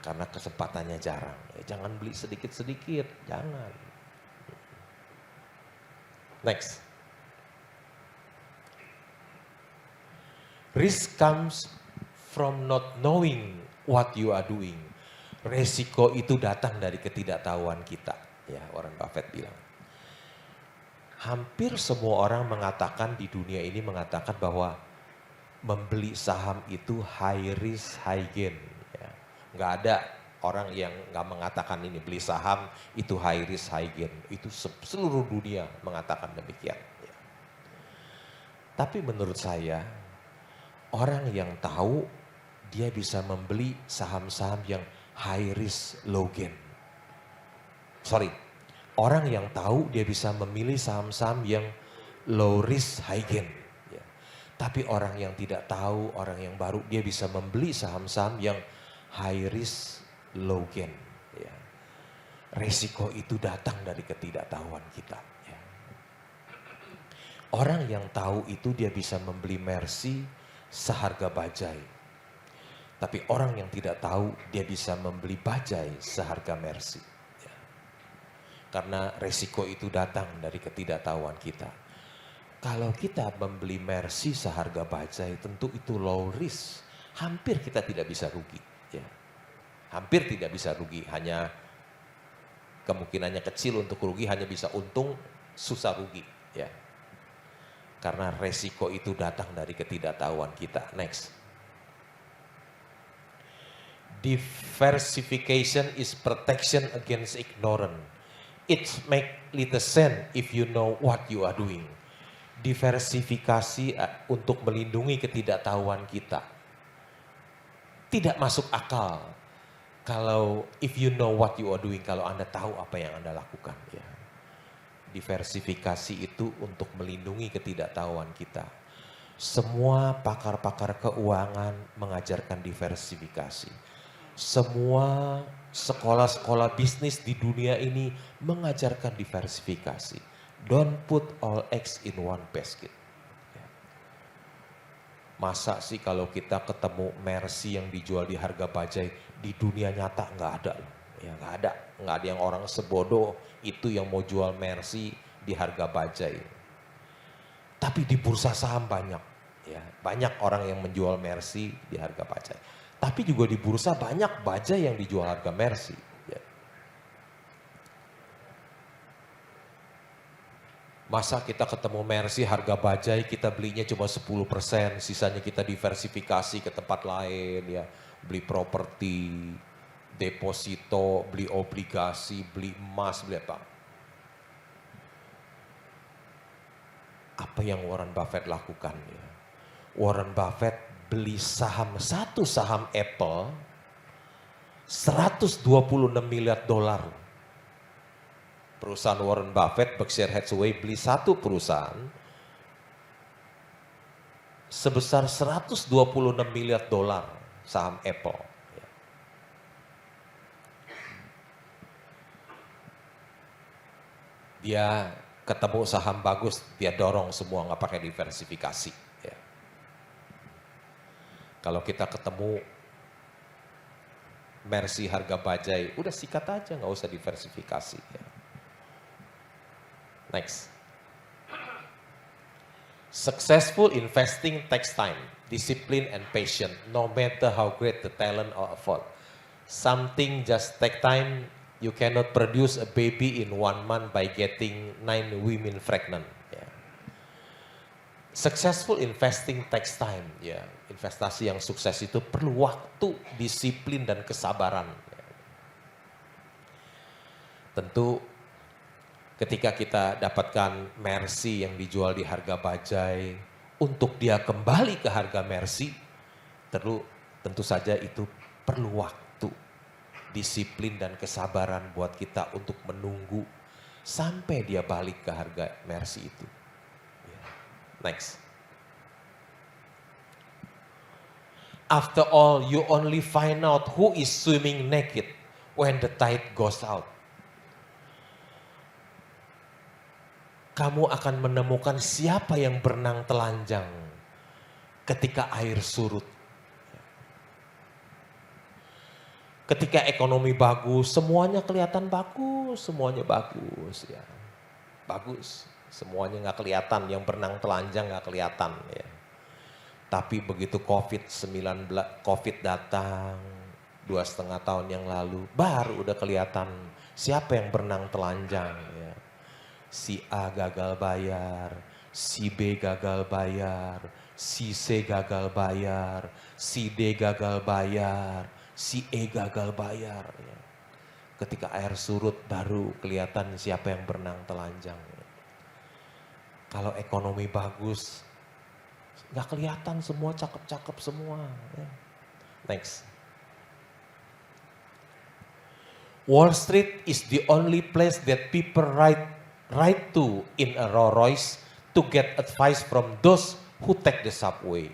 Karena kesempatannya jarang. Ya, jangan beli sedikit-sedikit, jangan. Next. Risk comes from not knowing what you are doing. Resiko itu datang dari ketidaktahuan kita. Ya, Warren Buffett bilang. Hampir semua orang mengatakan di dunia ini mengatakan bahwa membeli saham itu high risk, high gain. Ya. Nggak ada orang yang nggak mengatakan ini beli saham itu high risk, high gain. Itu seluruh dunia mengatakan demikian. Ya. Tapi menurut saya, orang yang tahu dia bisa membeli saham-saham yang high risk, low gain. Orang yang tahu dia bisa memilih saham-saham yang low risk, high gain. Tapi orang yang tidak tahu, orang yang baru, dia bisa membeli saham-saham yang high risk, low gain. Ya. Resiko itu datang dari ketidaktahuan kita. Ya. Orang yang tahu itu dia bisa membeli Mercy seharga bajai. Tapi orang yang tidak tahu, dia bisa membeli bajai seharga Mercy. Ya. Karena resiko itu datang dari ketidaktahuan kita. Kalau kita membeli Mercy seharga bajai, tentu itu low risk. Hampir kita tidak bisa rugi. Ya. Hampir tidak bisa rugi, hanya kemungkinannya kecil untuk rugi, hanya bisa untung, susah rugi. Ya. Karena resiko itu datang dari ketidaktahuan kita. Next. Diversification is protection against ignorance. It make little sense if you know what you are doing. Diversifikasi untuk melindungi ketidaktahuan kita. Tidak masuk akal kalau if you know what you are doing, kalau Anda tahu apa yang Anda lakukan. Ya. Diversifikasi itu untuk melindungi ketidaktahuan kita. Semua pakar-pakar keuangan mengajarkan diversifikasi. Semua sekolah-sekolah bisnis di dunia ini mengajarkan diversifikasi. Don't put all eggs in one basket. Masa sih kalau kita ketemu Mercy yang dijual di harga bajai, di dunia nyata nggak ada. Ya nggak ada yang orang sebodoh itu yang mau jual Mercy di harga bajai. Tapi di bursa saham banyak, ya banyak orang yang menjual Mercy di harga bajai. Tapi juga di bursa banyak bajai yang dijual harga Mercy. Masa kita ketemu Mercy harga bajai kita belinya cuma 10%, sisanya kita diversifikasi ke tempat lain ya. Beli properti, deposito, beli obligasi, beli emas, beli apa. Apa yang Warren Buffett lakukan ya? Warren Buffett beli satu saham Apple 126 miliar dolar. Perusahaan Warren Buffett, Berkshire Hathaway beli satu perusahaan sebesar 126 miliar dolar saham Apple. Dia ketemu saham bagus, dia dorong semua, nggak pakai diversifikasi. Ya. Kalau kita ketemu Mercy harga bajai, udah sikat aja, nggak usah diversifikasi. Ya. Next. Successful investing takes time, discipline and patience, no matter how great the talent or effort. Something just take time. You cannot produce a baby in 1 month by getting 9 women pregnant. Ya. Successful investing takes time. Ya. Investasi yang sukses itu perlu waktu, disiplin dan kesabaran. Ya. Tentu ketika kita dapatkan Mercy yang dijual di harga bajai, untuk dia kembali ke harga Mercy, tentu saja itu perlu waktu, disiplin dan kesabaran buat kita untuk menunggu sampai dia balik ke harga Mercy itu. Next. After all, you only find out who is swimming naked when the tide goes out. Kamu akan menemukan siapa yang berenang telanjang ketika air surut. Ketika ekonomi bagus, semuanya kelihatan bagus, semuanya bagus. Ya. Bagus, semuanya nggak kelihatan, yang berenang telanjang nggak kelihatan. Ya. Tapi begitu COVID datang 2,5 tahun yang lalu, baru udah kelihatan siapa yang berenang telanjang. Ya. Si A gagal bayar, si B gagal bayar, si C gagal bayar, si D gagal bayar, si E gagal bayar. Ya. Ketika air surut baru kelihatan siapa yang berenang telanjang. Ya. Kalau ekonomi bagus, nggak kelihatan, semua cakep-cakep semua. Ya. Next. Wall Street is the only place that people ride to in a Rolls Royce to get advice from those who take the subway.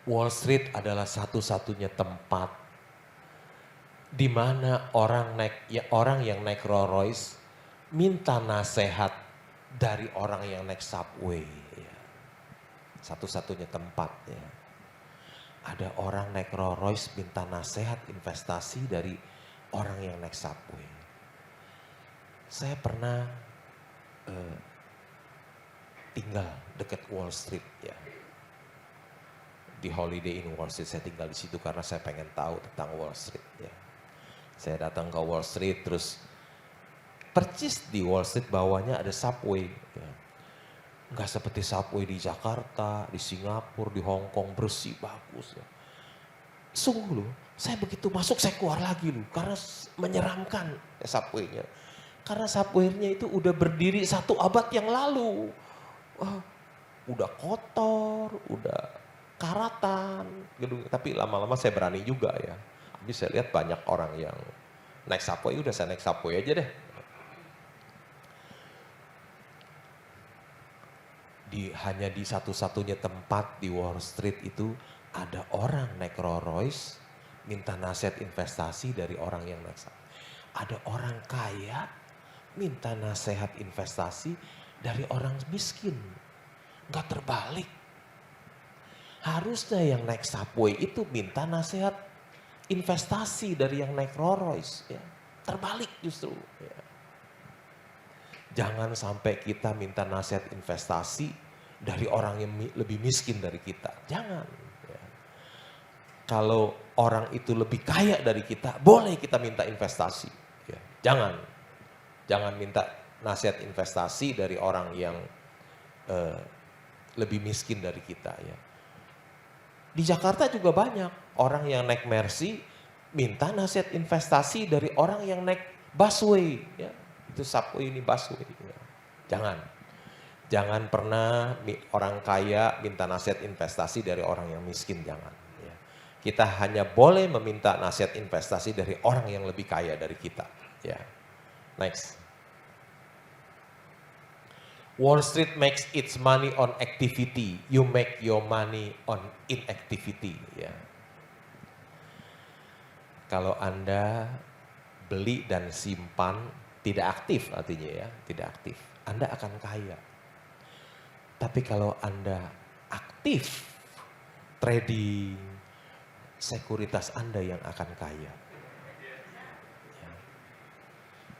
Wall Street adalah satu-satunya tempat di mana orang yang naik Rolls Royce minta nasihat dari orang yang naik subway. Satu-satunya tempat. Ya. Ada orang naik Rolls Royce minta nasihat investasi dari orang yang naik subway. Saya pernah tinggal dekat Wall Street ya. Di Holiday Inn Wall Street, saya tinggal di situ karena saya pengen tahu tentang Wall Street ya. Saya datang ke Wall Street terus percis di Wall Street bawahnya ada subway ya. Enggak seperti subway di Jakarta, di Singapura, di Hong Kong, bersih, bagus ya. Sungguh loh, saya begitu masuk saya keluar lagi loh karena menyeramkan ya, subway-nya. Karena subway-nya itu udah berdiri 1 abad yang lalu. Wah, udah kotor, udah karatan. Tapi lama-lama saya berani juga ya. Habis saya lihat banyak orang yang naik subway, udah saya naik subway aja deh. Hanya di satu-satunya tempat di Wall Street itu ada orang naik Rolls Royce minta nasihat investasi dari orang yang naik subway. Ada orang kaya minta nasihat investasi dari orang miskin. Nggak terbalik. Harusnya yang naik subway itu minta nasihat investasi dari yang naik Rolls Royce. Ya. Terbalik justru. Ya. Jangan sampai kita minta nasihat investasi dari orang yang lebih miskin dari kita. Jangan. Ya. Kalau orang itu lebih kaya dari kita, boleh kita minta investasi. Ya. Jangan minta nasihat investasi dari orang yang lebih miskin dari kita. Ya. Di Jakarta juga banyak orang yang naik Mercy minta nasihat investasi dari orang yang naik busway. Ya. Itu subway ini busway. Ya. Jangan pernah orang kaya minta nasihat investasi dari orang yang miskin, jangan. Ya. Kita hanya boleh meminta nasihat investasi dari orang yang lebih kaya dari kita. Ya. Next. Wall Street makes its money on activity. You make your money on inactivity. Ya. Kalau Anda beli dan simpan tidak aktif artinya ya, tidak aktif. Anda akan kaya. Tapi kalau Anda aktif trading, sekuritas Anda yang akan kaya.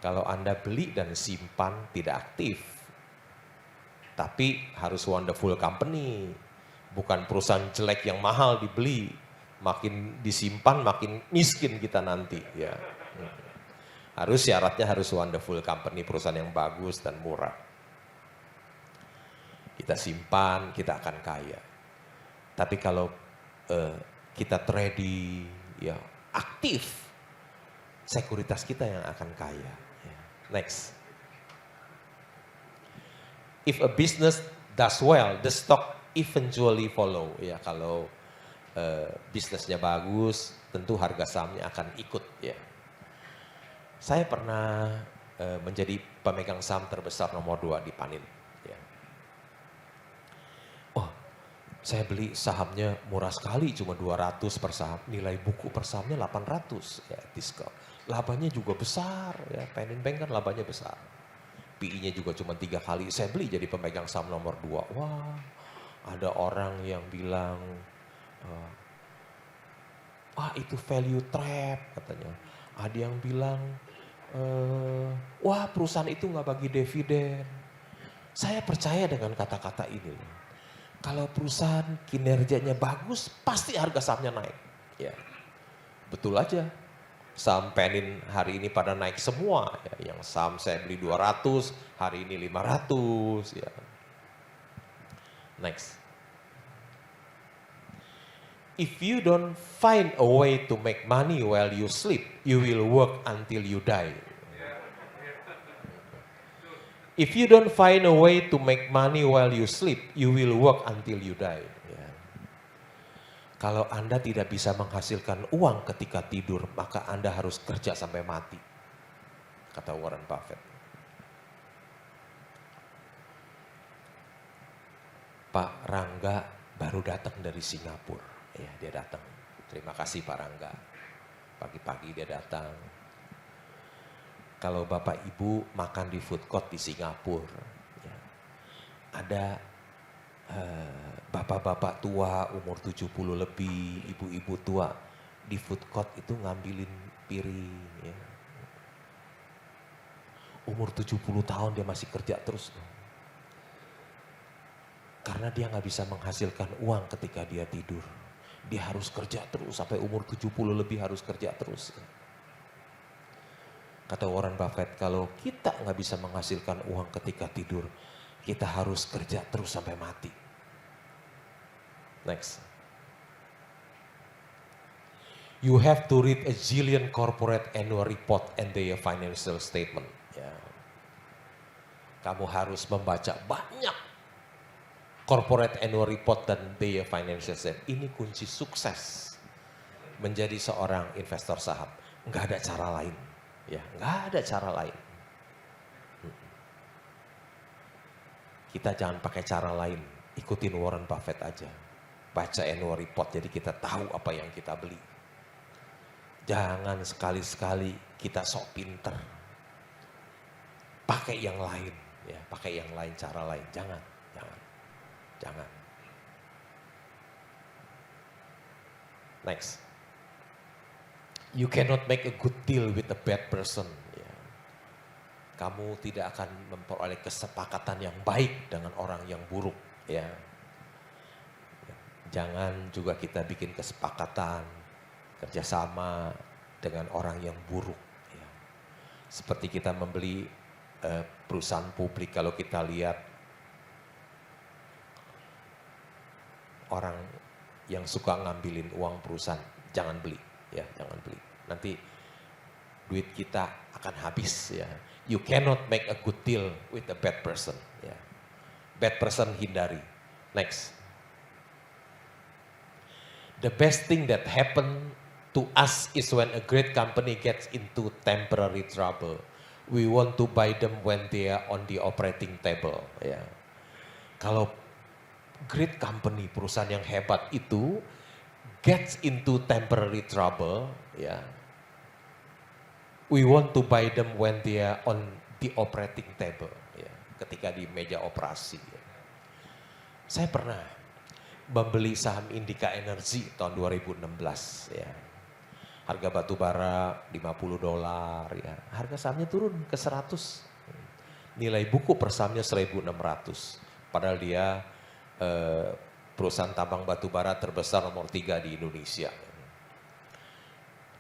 Kalau Anda beli dan simpan tidak aktif, Tapi harus wonderful company, bukan perusahaan jelek yang mahal dibeli, makin disimpan makin miskin kita nanti ya. Harus syaratnya harus wonderful company, perusahaan yang bagus dan murah. Kita simpan, kita akan kaya. Tapi kalau kita trade ya aktif, sekuritas kita yang akan kaya. Ya. Next. If a business does well, the stock eventually follow. Ya, kalau bisnisnya bagus, tentu harga sahamnya akan ikut. Ya. Saya pernah menjadi pemegang saham terbesar nomor 2 di Panin. Ya. Oh, saya beli sahamnya murah sekali, cuma 200 per saham. Nilai buku per sahamnya 800, ya, diskon. Labanya juga besar, ya. Panin Bank kan labanya besar. PI-nya juga cuma 3 kali. Saya beli jadi pemegang saham nomor 2. Wah, ada orang yang bilang, itu value trap katanya. Ada yang bilang, wah perusahaan itu nggak bagi dividen. Saya percaya dengan kata-kata ini. Kalau perusahaan kinerjanya bagus, pasti harga sahamnya naik. Ya, betul aja. Saham Panin hari ini pada naik semua. Ya. Yang saham saya beli 200, hari ini 500. Ya. Next. If you don't find a way to make money while you sleep, you will work until you die. If you don't find a way to make money while you sleep, you will work until you die. Ya. Kalau Anda tidak bisa menghasilkan uang ketika tidur, maka Anda harus kerja sampai mati. Kata Warren Buffett. Pak Rangga baru datang dari Singapura. Ya, dia datang. Terima kasih Pak Rangga. Pagi-pagi dia datang. Kalau Bapak Ibu makan di food court di Singapura, ya, ada bapak-bapak tua umur 70 lebih, ibu-ibu tua di food court itu ngambilin piring. Ya. Umur 70 tahun dia masih kerja terus. Karena dia nggak bisa menghasilkan uang ketika dia tidur. Dia harus kerja terus, sampai umur 70 lebih harus kerja terus. Kata Warren Buffett, kalau kita nggak bisa menghasilkan uang ketika tidur, kita harus kerja terus sampai mati. Next. You have to read a zillion corporate annual report and their financial statement. Ya. Kamu harus membaca banyak corporate annual report dan their financial statement. Ini kunci sukses menjadi seorang investor saham. Nggak ada cara lain. Ya, nggak ada cara lain. Kita jangan pakai cara lain. Ikutin Warren Buffett aja. Baca annual report jadi kita tahu apa yang kita beli. Jangan sekali-sekali kita sok pinter. Pakai yang lain. Ya, pakai yang lain, cara lain. Jangan. Next. You cannot make a good deal with a bad person. Ya. Kamu tidak akan memperoleh kesepakatan yang baik dengan orang yang buruk. Ya. Jangan juga kita bikin kesepakatan, kerjasama dengan orang yang buruk. Ya. Seperti kita membeli perusahaan publik, kalau kita lihat orang yang suka ngambilin uang perusahaan, jangan beli. Ya, jangan beli. Nanti duit kita akan habis. Ya. You cannot make a good deal with a bad person. Ya. Bad person hindari. Next. The best thing that happen to us is when a great company gets into temporary trouble. We want to buy them when they are on the operating table. Ya. Kalau great company, perusahaan yang hebat itu gets into temporary trouble, ya. We want to buy them when they are on the operating table, ya. Ketika di meja operasi. Ya. Saya pernah membeli saham Indika Energy tahun 2016, ya. Harga batu bara $50, ya. Harga sahamnya turun ke 100. Nilai buku per sahamnya 1.600. Padahal dia perusahaan tambang batu bara terbesar nomor 3 di Indonesia.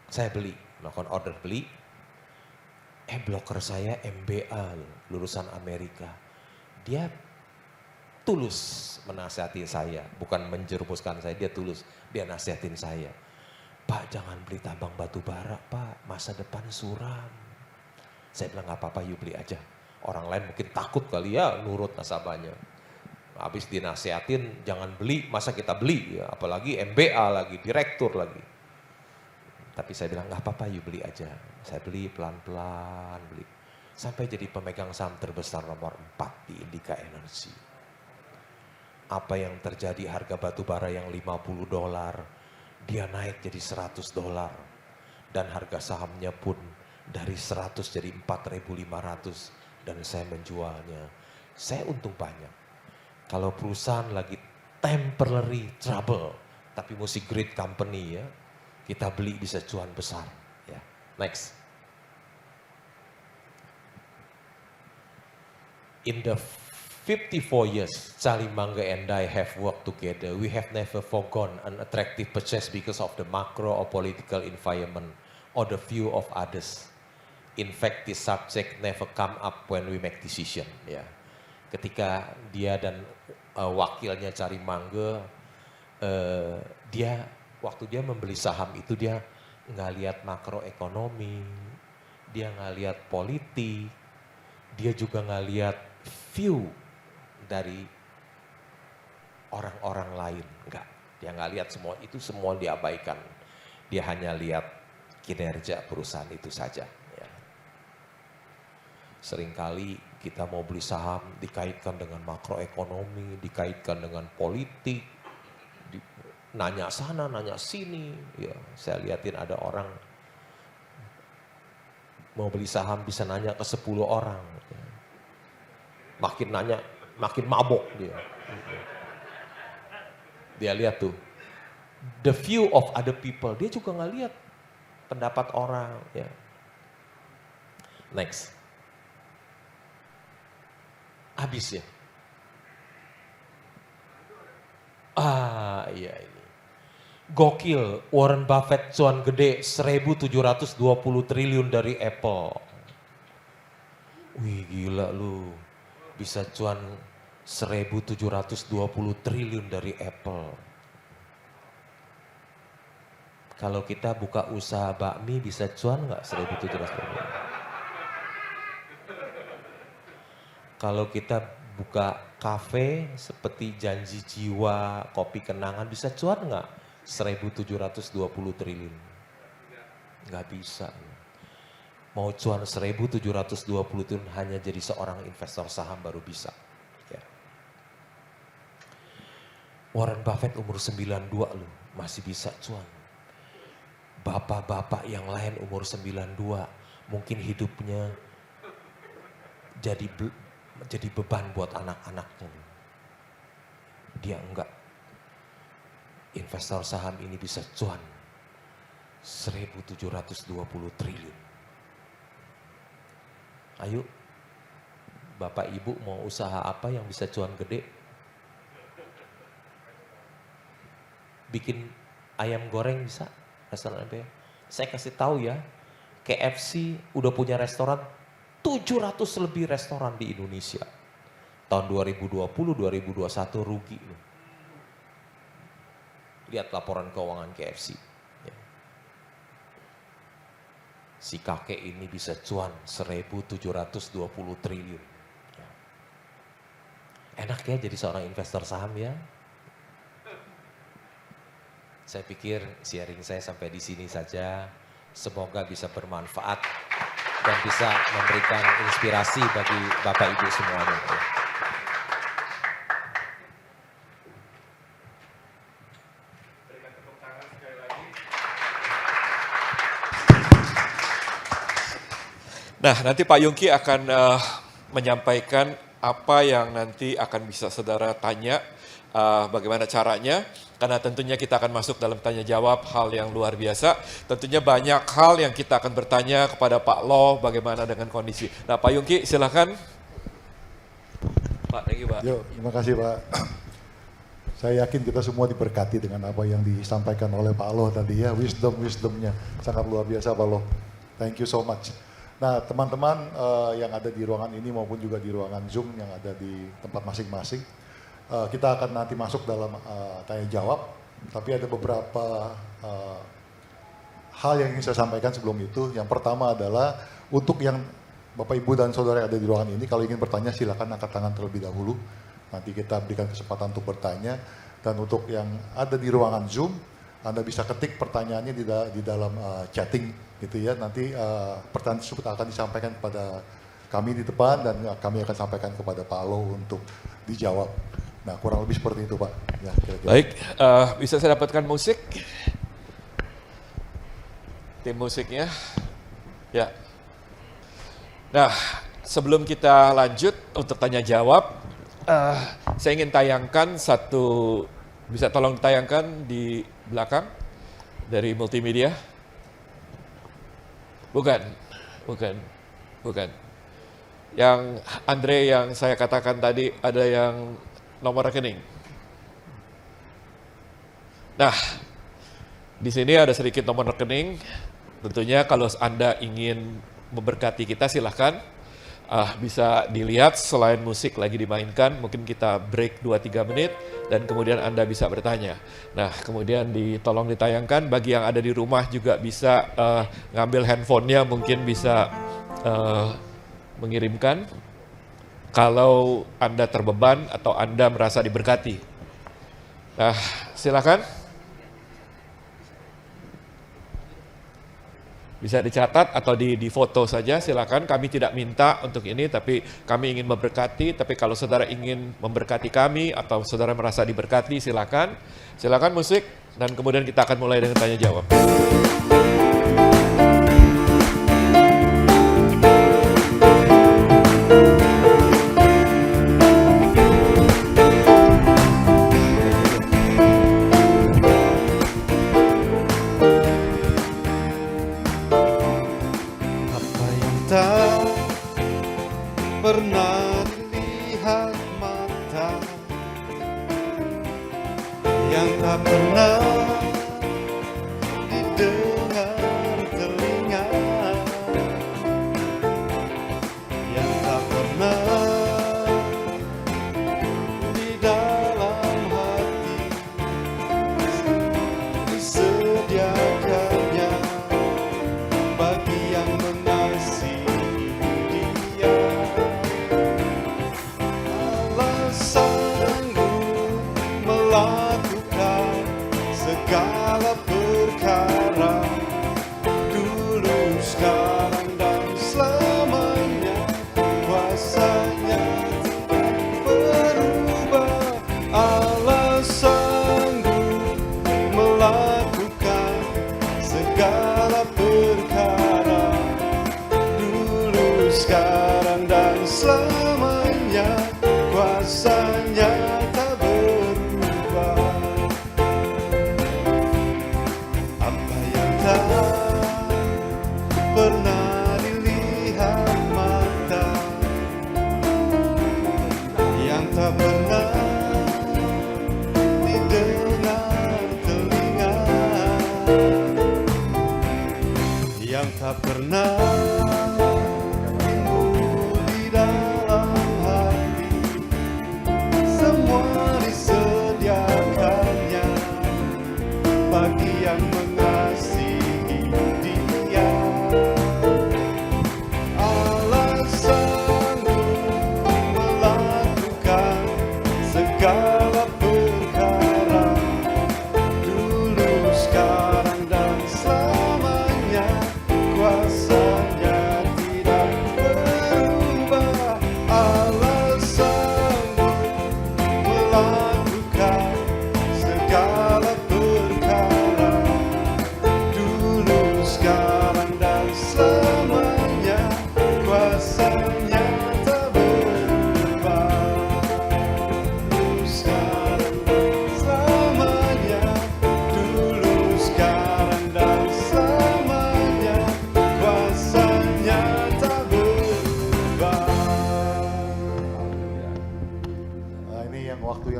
Saya beli, melakukan order beli. Broker saya MBA, lulusan Amerika. Dia tulus menasihati saya, bukan menjerumuskan saya, dia tulus. Dia nasihatin saya. Pak, jangan beli tambang batu bara, Pak, masa depan suram. Saya bilang gak apa-apa, you beli aja. Orang lain mungkin takut kali ya nurut nasabahnya. Habis dinasihatin jangan beli, masa kita beli ya, apalagi MBA lagi, direktur lagi. Tapi saya bilang gak apa-apa, you beli aja. Saya beli pelan-pelan, beli. Sampai jadi pemegang saham terbesar nomor 4 di Indica Energy. Apa yang terjadi, harga batu bara yang $50, dia naik jadi $100. Dan harga sahamnya pun dari 100 jadi 4.500 dan saya menjualnya. Saya untung banyak. Kalau perusahaan lagi temporary trouble, tapi mesti great company ya, kita beli bisa cuan besar. Ya. Next. In the 54 years Charlie Munger and I have worked together, we have never forgone an attractive purchase because of the macro or political environment or the view of others. In fact, this subject never come up when we make decision. Ya, ketika dia dan wakilnya Charlie Munger, waktu dia membeli saham itu dia nggak lihat makroekonomi, dia nggak lihat politik, dia juga nggak lihat view dari orang-orang lain, enggak. Dia nggak lihat semua itu, semua diabaikan. Dia hanya lihat kinerja perusahaan itu saja. Ya. Seringkali kita mau beli saham dikaitkan dengan makroekonomi, dikaitkan dengan politik, nanya sana, nanya sini. Ya, saya lihatin ada orang mau beli saham bisa nanya ke 10 orang. Ya. Makin nanya, makin mabok dia. Dia lihat tuh, the view of other people. Dia juga nggak lihat pendapat orang. Ya. Next. Habis ya. Iya ini. Gokil, Warren Buffett cuan gede 1.720 triliun dari Apple. Wih gila lu, bisa cuan 1.720 triliun dari Apple. Kalau kita buka usaha bakmi bisa cuan nggak 1.700 triliun? Kalau kita buka kafe seperti Janji Jiwa, Kopi Kenangan bisa cuan nggak 1.720 triliun? Nggak bisa. Mau cuan 1.720 triliun hanya jadi seorang investor saham baru bisa. Ya. Warren Buffett umur 92 loh, masih bisa cuan. Bapak-bapak yang lain umur 92 mungkin hidupnya jadi beban buat anak-anaknya. Dia enggak. Investor saham ini bisa cuan 1.720 triliun. Ayo, Bapak Ibu mau usaha apa yang bisa cuan gede? Bikin ayam goreng bisa? Restoran apa ya? Saya kasih tahu ya, KFC udah punya restoran 700 lebih restoran di Indonesia. Tahun 2020-2021 rugi. Lihat laporan keuangan KFC. Ya. Si kakek ini bisa cuan 1.720 triliun. Ya. Enak ya jadi seorang investor saham ya. Saya pikir sharing saya sampai di sini saja. Semoga bisa bermanfaat dan bisa memberikan inspirasi bagi Bapak Ibu semuanya. Nah, nanti Pak Yongki akan menyampaikan apa yang nanti akan bisa saudara tanya, bagaimana caranya. Karena tentunya kita akan masuk dalam tanya jawab hal yang luar biasa. Tentunya banyak hal yang kita akan bertanya kepada Pak Lo bagaimana dengan kondisi. Nah Pak Yongki silakan. Pak, thank you Pak. Yuk, terima kasih Pak. Saya yakin kita semua diberkati dengan apa yang disampaikan oleh Pak Aloh tadi ya, wisdomnya sangat luar biasa Pak Aloh. Thank you so much. Nah teman-teman yang ada di ruangan ini maupun juga di ruangan Zoom yang ada di tempat masing-masing, kita akan nanti masuk dalam tanya jawab, tapi ada beberapa hal yang ingin saya sampaikan sebelum itu. Yang pertama adalah untuk yang Bapak Ibu dan Saudara yang ada di ruangan ini, kalau ingin bertanya silakan angkat tangan terlebih dahulu. Nanti kita berikan kesempatan untuk bertanya. Dan untuk yang ada di ruangan Zoom, Anda bisa ketik pertanyaannya di dalam chatting gitu ya. Nanti pertanyaan tersebut akan disampaikan kepada kami di depan dan kami akan sampaikan kepada Pak Aloh untuk dijawab. Nah kurang lebih seperti itu Pak. Ya, kira-kira. Baik, bisa saya dapatkan musik? Tim musiknya. Ya. Nah, sebelum kita lanjut untuk tanya jawab, saya ingin tayangkan satu, bisa tolong ditayangkan di belakang dari multimedia? Bukan. Yang Andre yang saya katakan tadi ada yang nomor rekening. Nah, di sini ada sedikit nomor rekening. Tentunya kalau Anda ingin memberkati kita silahkan. Bisa dilihat selain musik lagi dimainkan, mungkin kita break 2-3 menit dan kemudian Anda bisa bertanya. Nah kemudian tolong ditayangkan, bagi yang ada di rumah juga bisa ngambil handphonenya, mungkin bisa mengirimkan kalau Anda terbeban atau Anda merasa diberkati. Nah silakan. Bisa dicatat atau di foto saja, silakan. Kami tidak minta untuk ini, tapi kami ingin memberkati. Tapi kalau saudara ingin memberkati kami atau saudara merasa diberkati, silakan. Silakan musik, dan kemudian kita akan mulai dengan tanya jawab. Pernah dilihat mata yang tak pernah didengar telinga, yang tak pernah di dalam hati disediakannya bagi yang mengasihi Dia. Melakukan segala perkara dulu, sekarang dan selamanya. Kuasanya tidak berubah. Allah sanggup melakukan segala perkara dulu, sekarang dan selamanya. Kuasanya tak berubah. Apa yang tak pernah dilihat mata, yang tak pernah didengar telinga, yang tak pernah timbul di dalam hati, semua disediakannya bagi yang mengasihi Dia. Allah sanggup melakukan segala perkara dulu, sekarang dan selamanya. Kuasanya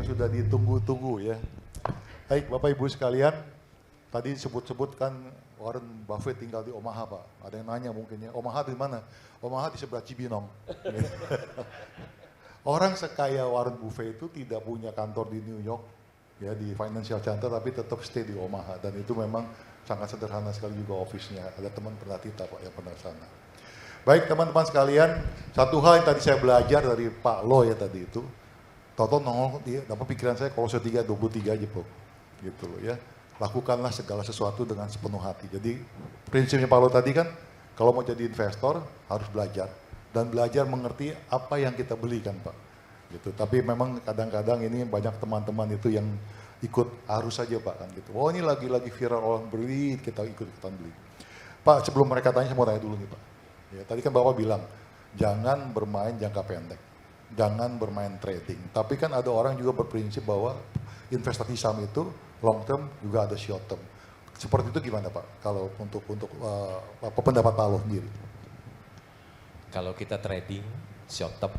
yang sudah ditunggu-tunggu ya. Baik Bapak Ibu sekalian, tadi disebut-sebut kan Warren Buffett tinggal di Omaha Pak. Ada yang nanya mungkin ya, Omaha di mana? Omaha di sebelah Cibinong. Orang sekaya Warren Buffett itu tidak punya kantor di New York, ya di Financial Center, tapi tetap stay di Omaha. Dan itu memang sangat sederhana sekali juga office-nya. Ada teman pernah Tita Pak yang pernah sana. Baik teman-teman sekalian, satu hal yang tadi saya belajar dari Pak Lo ya tadi itu, Toto nongol dapat pikiran saya Kolose 3:23 aja Pak, gitu loh ya. Lakukanlah segala sesuatu dengan sepenuh hati. Jadi prinsipnya Pak Lo tadi kan, kalau mau jadi investor harus belajar dan belajar mengerti apa yang kita beli kan Pak. Gitu. Tapi memang kadang-kadang ini banyak teman-teman itu yang ikut arus saja Pak kan gitu. Oh ini lagi viral orang beli, kita ikut-ikutan beli. Pak sebelum mereka tanya saya mau tanya dulu nih Pak. Ya, tadi kan Bapak bilang jangan bermain jangka pendek, jangan bermain trading. Tapi kan ada orang juga berprinsip bahwa investasi saham itu long term juga ada short term. Seperti itu gimana Pak? Kalau untuk pendapat Pak Lo sendiri? Kalau kita trading short term,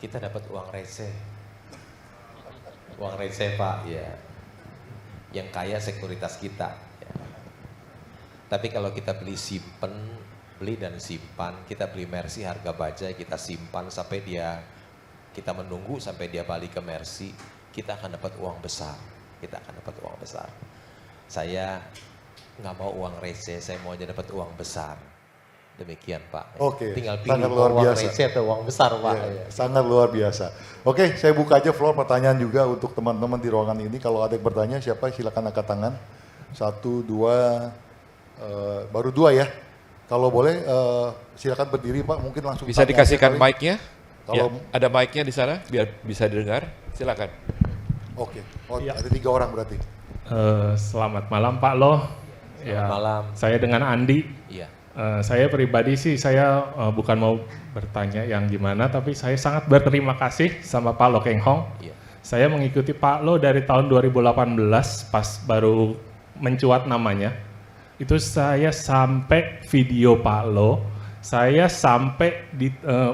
kita dapat uang receh. Uang receh Pak, ya. Yang kaya sekuritas kita. Ya. Tapi kalau kita beli dan simpan, kita beli Mercy harga bajai, kita simpan sampai kita menunggu sampai dia balik ke Mercy, kita akan dapat uang besar. Kita akan dapat uang besar. Saya nggak mau uang receh, saya mau aja dapat uang besar. Demikian Pak. Oke, tinggal pilih luar uang biasa. receh atau uang besar Pak. Ya, sangat luar biasa. Oke, saya buka aja floor pertanyaan juga untuk teman-teman di ruangan ini. Kalau ada yang bertanya, siapa silakan angkat tangan. 1, 2, baru 2 ya. Kalau boleh silakan berdiri Pak, mungkin langsung Bisa tanya dikasihkan aja kali. mic-nya? Kalau- Ya, ada mic-nya di sana biar bisa didengar. Silakan. Oke, Ya. ada 3 orang berarti. Selamat malam Pak Lo. Selamat malam. Saya dengan Andi. Iya. Saya pribadi sih saya bukan mau bertanya yang gimana, tapi saya sangat berterima kasih sama Pak Lo Keng Hong. Iya. Saya mengikuti Pak Lo dari tahun 2018 pas baru mencuat namanya. Itu saya sampai video Pak Lo, saya sampai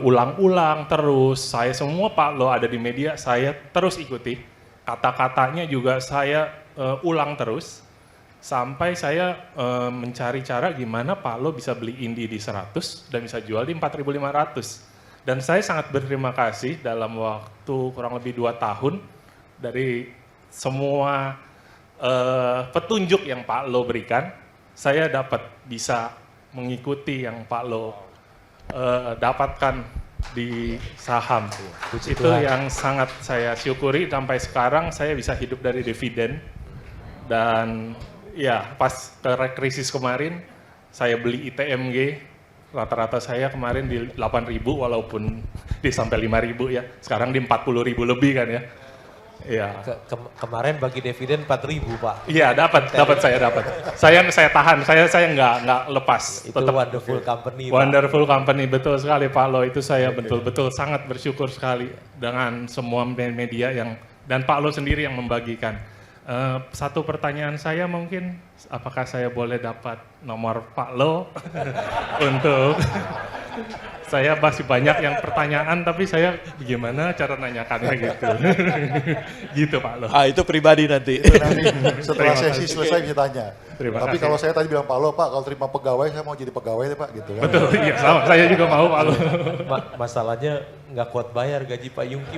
ulang-ulang terus. Saya semua Pak Lo ada di media, saya terus ikuti. Kata-katanya juga saya ulang terus. Sampai saya mencari cara gimana Pak Lo bisa beli Indi di 100 dan bisa jual di 4.500. Dan saya sangat berterima kasih dalam waktu kurang lebih 2 tahun dari semua petunjuk yang Pak Lo berikan, saya dapat bisa mengikuti yang Pak Lo dapatkan di saham. Puji Itu Tuhan. yang sangat saya syukuri sampai sekarang saya bisa hidup dari dividen. Dan ya pas krisis kemarin saya beli ITMG, rata-rata saya kemarin di 8.000 walaupun di sampai 5.000 ya. Sekarang di 40.000 lebih kan ya. Iya. Kemarin bagi dividen 4.000 Pak. Iya, dapat saya dapat. Saya tahan, saya nggak lepas. Itu wonderful company Pak. Wonderful company, betul sekali Pak Lo. Itu saya betul-betul sangat bersyukur sekali dengan semua media dan Pak Lo sendiri yang membagikan. Satu pertanyaan saya mungkin, apakah saya boleh dapat nomor Pak Lo untuk saya masih banyak yang pertanyaan, tapi saya gimana cara nanyakannya gitu. Gitu Pak Lo. Itu pribadi nanti. Itu nanti setelah Terima sesi kasih. selesai bisa tanya. Terima Tapi kasih. kalau saya tadi bilang Pak Lo, Pak kalau terima pegawai saya mau jadi pegawai deh Pak gitu kan. Betul, iya sama. Saya juga mau Pak Lo. Masalahnya nggak kuat bayar gaji Pak Yungki.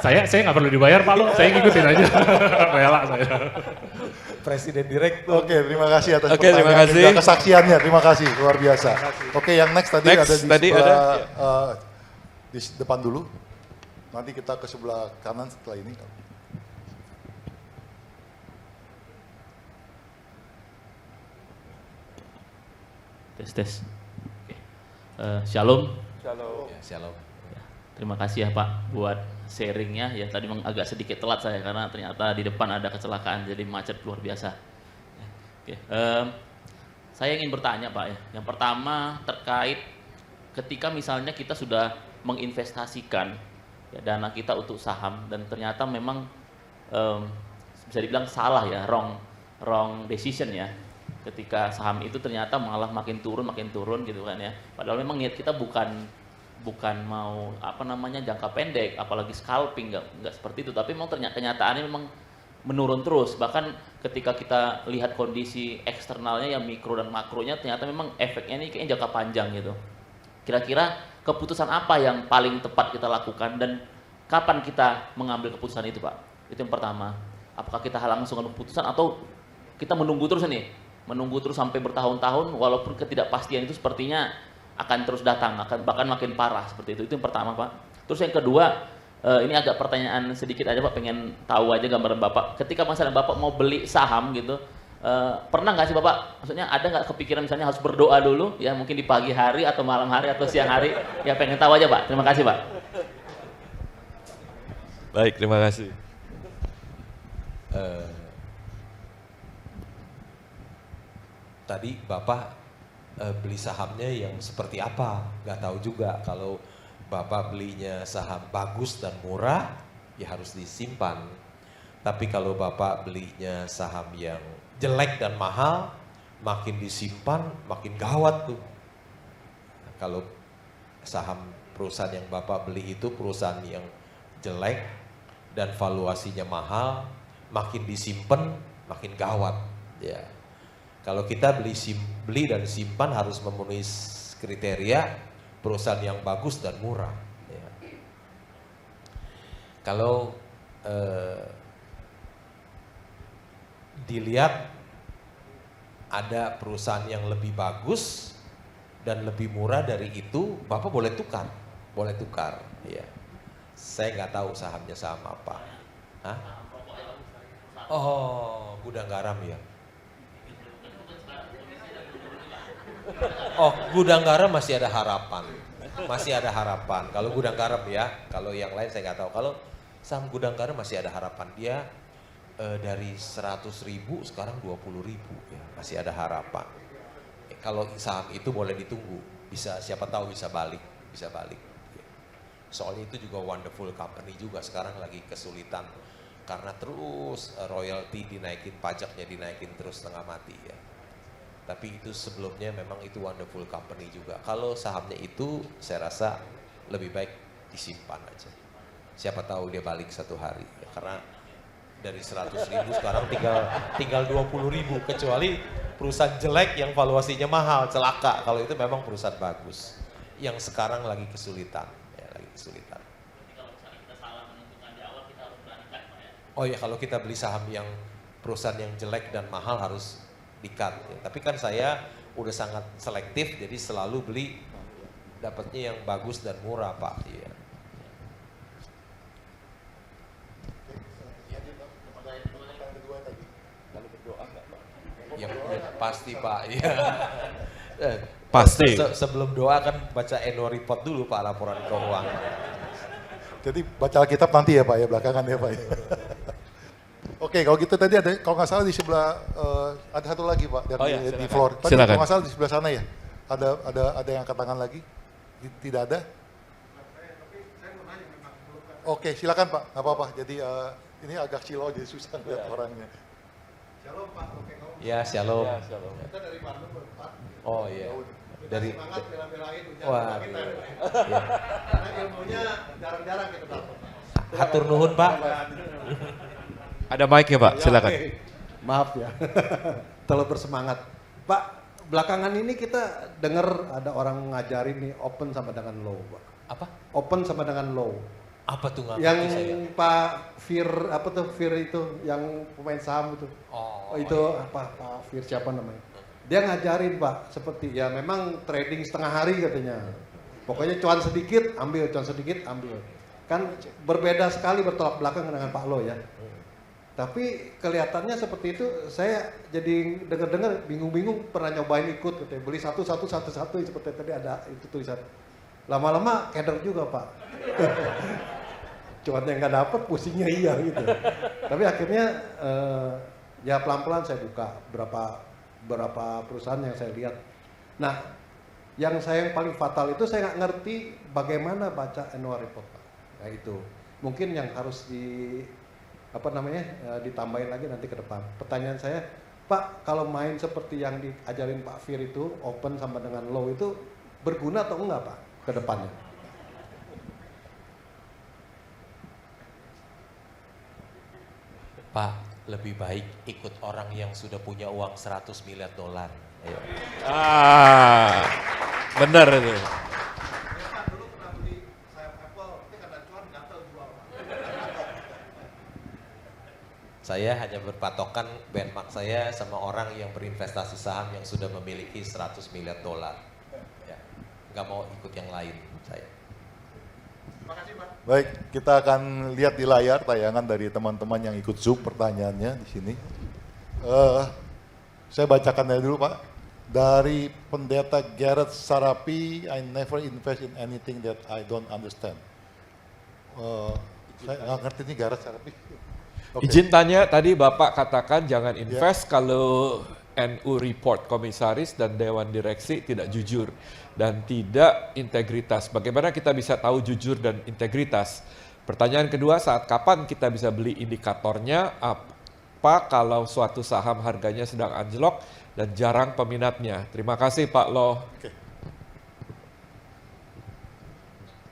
Saya nggak perlu dibayar Pak Lo, saya ngikutin aja. Rela saya. Presiden direktur. Oke, terima kasih atas Oke, terima pertanyaan kasih. dan juga kesaksiannya. Terima kasih, luar biasa. Oke, yang next tadi Next, ada di tadi sebelah, ada, di depan dulu. Nanti kita ke sebelah kanan setelah ini. Tes. Oke. Shalom. Ya, shalom. Terima kasih ya Pak buat sharingnya. Ya tadi memang agak sedikit telat saya karena ternyata di depan ada kecelakaan jadi macet luar biasa. Oke. Saya ingin bertanya Pak ya. Yang pertama terkait ketika misalnya kita sudah menginvestasikan ya, dana kita untuk saham dan ternyata memang bisa dibilang salah ya, wrong decision ya. Ketika saham itu ternyata malah makin turun gitu kan ya. Padahal memang niat kita bukan bukan mau jangka pendek, apalagi scalping, nggak seperti itu. Tapi memang kenyataannya memang menurun terus. Bahkan ketika kita lihat kondisi eksternalnya yang mikro dan makronya, ternyata memang efeknya ini kayaknya jangka panjang gitu. Kira-kira keputusan apa yang paling tepat kita lakukan dan kapan kita mengambil keputusan itu, Pak? Itu yang pertama. Apakah kita langsung ambil keputusan atau kita menunggu terus nih? Menunggu terus sampai bertahun-tahun walaupun ketidakpastian itu sepertinya akan terus datang, akan bahkan makin parah seperti itu. Itu yang pertama, Pak. Terus yang kedua, ini agak pertanyaan sedikit aja, Pak, pengen tahu aja gambaran Bapak. Ketika misalnya Bapak mau beli saham gitu, pernah nggak sih Bapak, maksudnya ada nggak kepikiran misalnya harus berdoa dulu, ya mungkin di pagi hari atau malam hari atau siang hari? Ya pengen tahu aja, Pak. Terima kasih, Pak. Baik, terima kasih. Tadi Bapak beli sahamnya yang seperti apa? Nggak tahu juga. Kalau Bapak belinya saham bagus dan murah, ya harus disimpan. Tapi kalau Bapak belinya saham yang jelek dan mahal, makin disimpan, makin gawat tuh. Kalau saham perusahaan yang Bapak beli itu perusahaan yang jelek dan valuasinya mahal, makin disimpan, makin gawat. Ya. Kalau kita beli dan simpan harus memenuhi kriteria perusahaan yang bagus dan murah. Ya. Kalau dilihat ada perusahaan yang lebih bagus dan lebih murah dari itu, Bapak boleh tukar. Ya. Saya nggak tahu sahamnya saham apa. Hah? Oh, Gudang Garam ya. Oh, Gudang Garam masih ada harapan. Kalau Gudang Garam ya, kalau yang lain saya nggak tahu. Kalau saham Gudang Garam masih ada harapan. Dia dari 100.000 sekarang 20.000 ya, masih ada harapan. Kalau saham itu boleh ditunggu, siapa tahu bisa balik. Soalnya itu juga wonderful company juga, sekarang lagi kesulitan karena terus royalty dinaikin, pajaknya dinaikin terus setengah mati ya. Tapi itu sebelumnya memang itu wonderful company juga. Kalau sahamnya itu saya rasa lebih baik disimpan aja. Siapa tahu dia balik satu hari. Ya, karena dari 100.000 sekarang tinggal 20.000. Kecuali perusahaan jelek yang valuasinya mahal, celaka. Kalau itu memang perusahaan bagus. Yang sekarang lagi kesulitan. Ya, lagi kesulitan. Kalau misalnya kita salah menentukan di awal, kita harus beranikan, Pak ya. Oh ya, kalau kita beli saham yang perusahaan yang jelek dan mahal harus di-cut. Ya. Tapi kan saya udah sangat selektif, jadi selalu beli dapatnya yang bagus dan murah, Pak. Ya. Ya, pasti Pak. Ya. Pasti. Sebelum doa kan baca annual report dulu Pak, laporan keuangan. Jadi baca Alkitab nanti ya Pak ya, belakangan ya Pak ya. Oke, kalau gitu tadi ada, kalau nggak salah di sebelah ada satu lagi Pak dari di floor. Tadi kalau nggak salah di sebelah sana ya. Ada yang angkat tangan lagi? Tidak ada? Oke, silakan Pak, nggak apa-apa. Jadi ini agak silau, jadi susah lihat orangnya. Shalom Pak. Ya, shalom. Kita dari Bandung Pak. Oh iya. Dari semangat bela-belain ujian wah, kita. iya. Karena ilmunya jarang-jarang kita dapat. Hatur nuhun Pak. Ada mic ya Pak, silakan. Maaf ya, terlalu bersemangat. Pak, belakangan ini kita dengar ada orang ngajarin nih open sama dengan low, Pak. Apa? Open sama dengan low. Apa tuh nggak Yang ngerti saya? Pak Fir, apa tuh Fir itu, yang pemain saham itu. Oh, itu iya. apa, Pak Fir siapa namanya? Dia ngajarin Pak, seperti ya memang trading setengah hari katanya. Pokoknya cuan sedikit, ambil, cuan sedikit, ambil. Kan berbeda sekali, bertolak belakang dengan Pak Lo ya. Tapi kelihatannya seperti itu, saya jadi dengar-dengar bingung-bingung, pernah nyobain ikut, katanya beli satu seperti tadi ada itu tulisan. Lama-lama keder juga Pak. Cuannya nggak dapet, pusingnya iya gitu. Tapi akhirnya ya pelan-pelan saya buka berapa perusahaan yang saya lihat. Nah, yang paling fatal itu saya nggak ngerti bagaimana baca annual report Pak. Nah itu mungkin yang harus ditambahin lagi nanti ke depan. Pertanyaan saya, Pak, kalau main seperti yang diajarin Pak Fir itu, open sama dengan low itu berguna atau enggak Pak ke depannya? Pak, lebih baik ikut orang yang sudah punya uang 100 miliar dolar. Ayo. Benar itu. Saya hanya berpatokan benchmark saya sama orang yang berinvestasi saham yang sudah memiliki 100 miliar dolar. Ya, nggak mau ikut yang lain saya. Baik, kita akan lihat di layar tayangan dari teman-teman yang ikut Zoom pertanyaannya di sini. Saya bacakan dulu Pak. Dari pendeta Gareth Sarapi, I never invest in anything that I don't understand. Saya nggak ngerti nih Gareth Sarapi. Okay. Izin tanya, tadi Bapak katakan jangan invest kalau NU report komisaris dan Dewan Direksi tidak jujur dan tidak integritas. Bagaimana kita bisa tahu jujur dan integritas? Pertanyaan kedua, saat kapan kita bisa beli indikatornya? Apa kalau suatu saham harganya sedang anjlok dan jarang peminatnya? Terima kasih Pak Loh. Okay.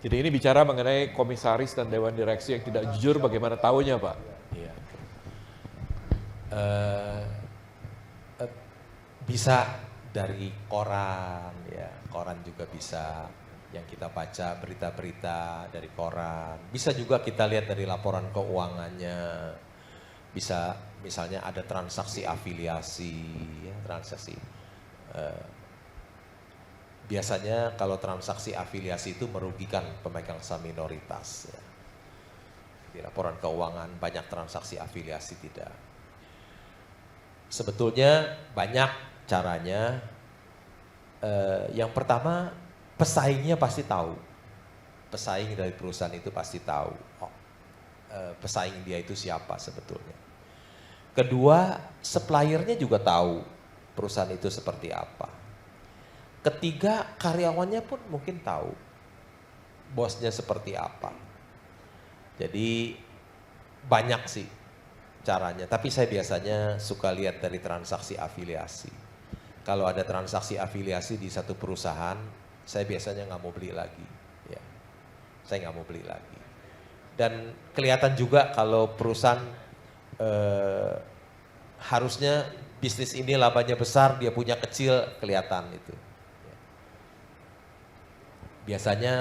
Jadi ini bicara mengenai komisaris dan Dewan Direksi yang tidak jujur, bagaimana tahunya Pak? Iya. Bisa dari koran, ya koran juga bisa yang kita baca berita-berita dari koran. Bisa juga kita lihat dari laporan keuangannya. Bisa misalnya ada transaksi afiliasi, ya, transaksi. Biasanya kalau transaksi afiliasi itu merugikan pemegang saham minoritas. Ya. Di laporan keuangan banyak transaksi afiliasi tidak. Sebetulnya banyak caranya. Yang pertama, pesaingnya pasti tahu. Pesaing dari perusahaan itu pasti tahu. Pesaing dia itu siapa sebetulnya. Kedua, suppliernya juga tahu perusahaan itu seperti apa. Ketiga, karyawannya pun mungkin tahu bosnya seperti apa. Jadi banyak sih caranya, tapi saya biasanya suka lihat dari transaksi afiliasi. Kalau ada transaksi afiliasi di satu perusahaan, saya biasanya nggak mau beli lagi. Ya, saya nggak mau beli lagi. Dan kelihatan juga kalau perusahaan harusnya bisnis ini labanya besar, dia punya kecil, kelihatan itu. Ya. Biasanya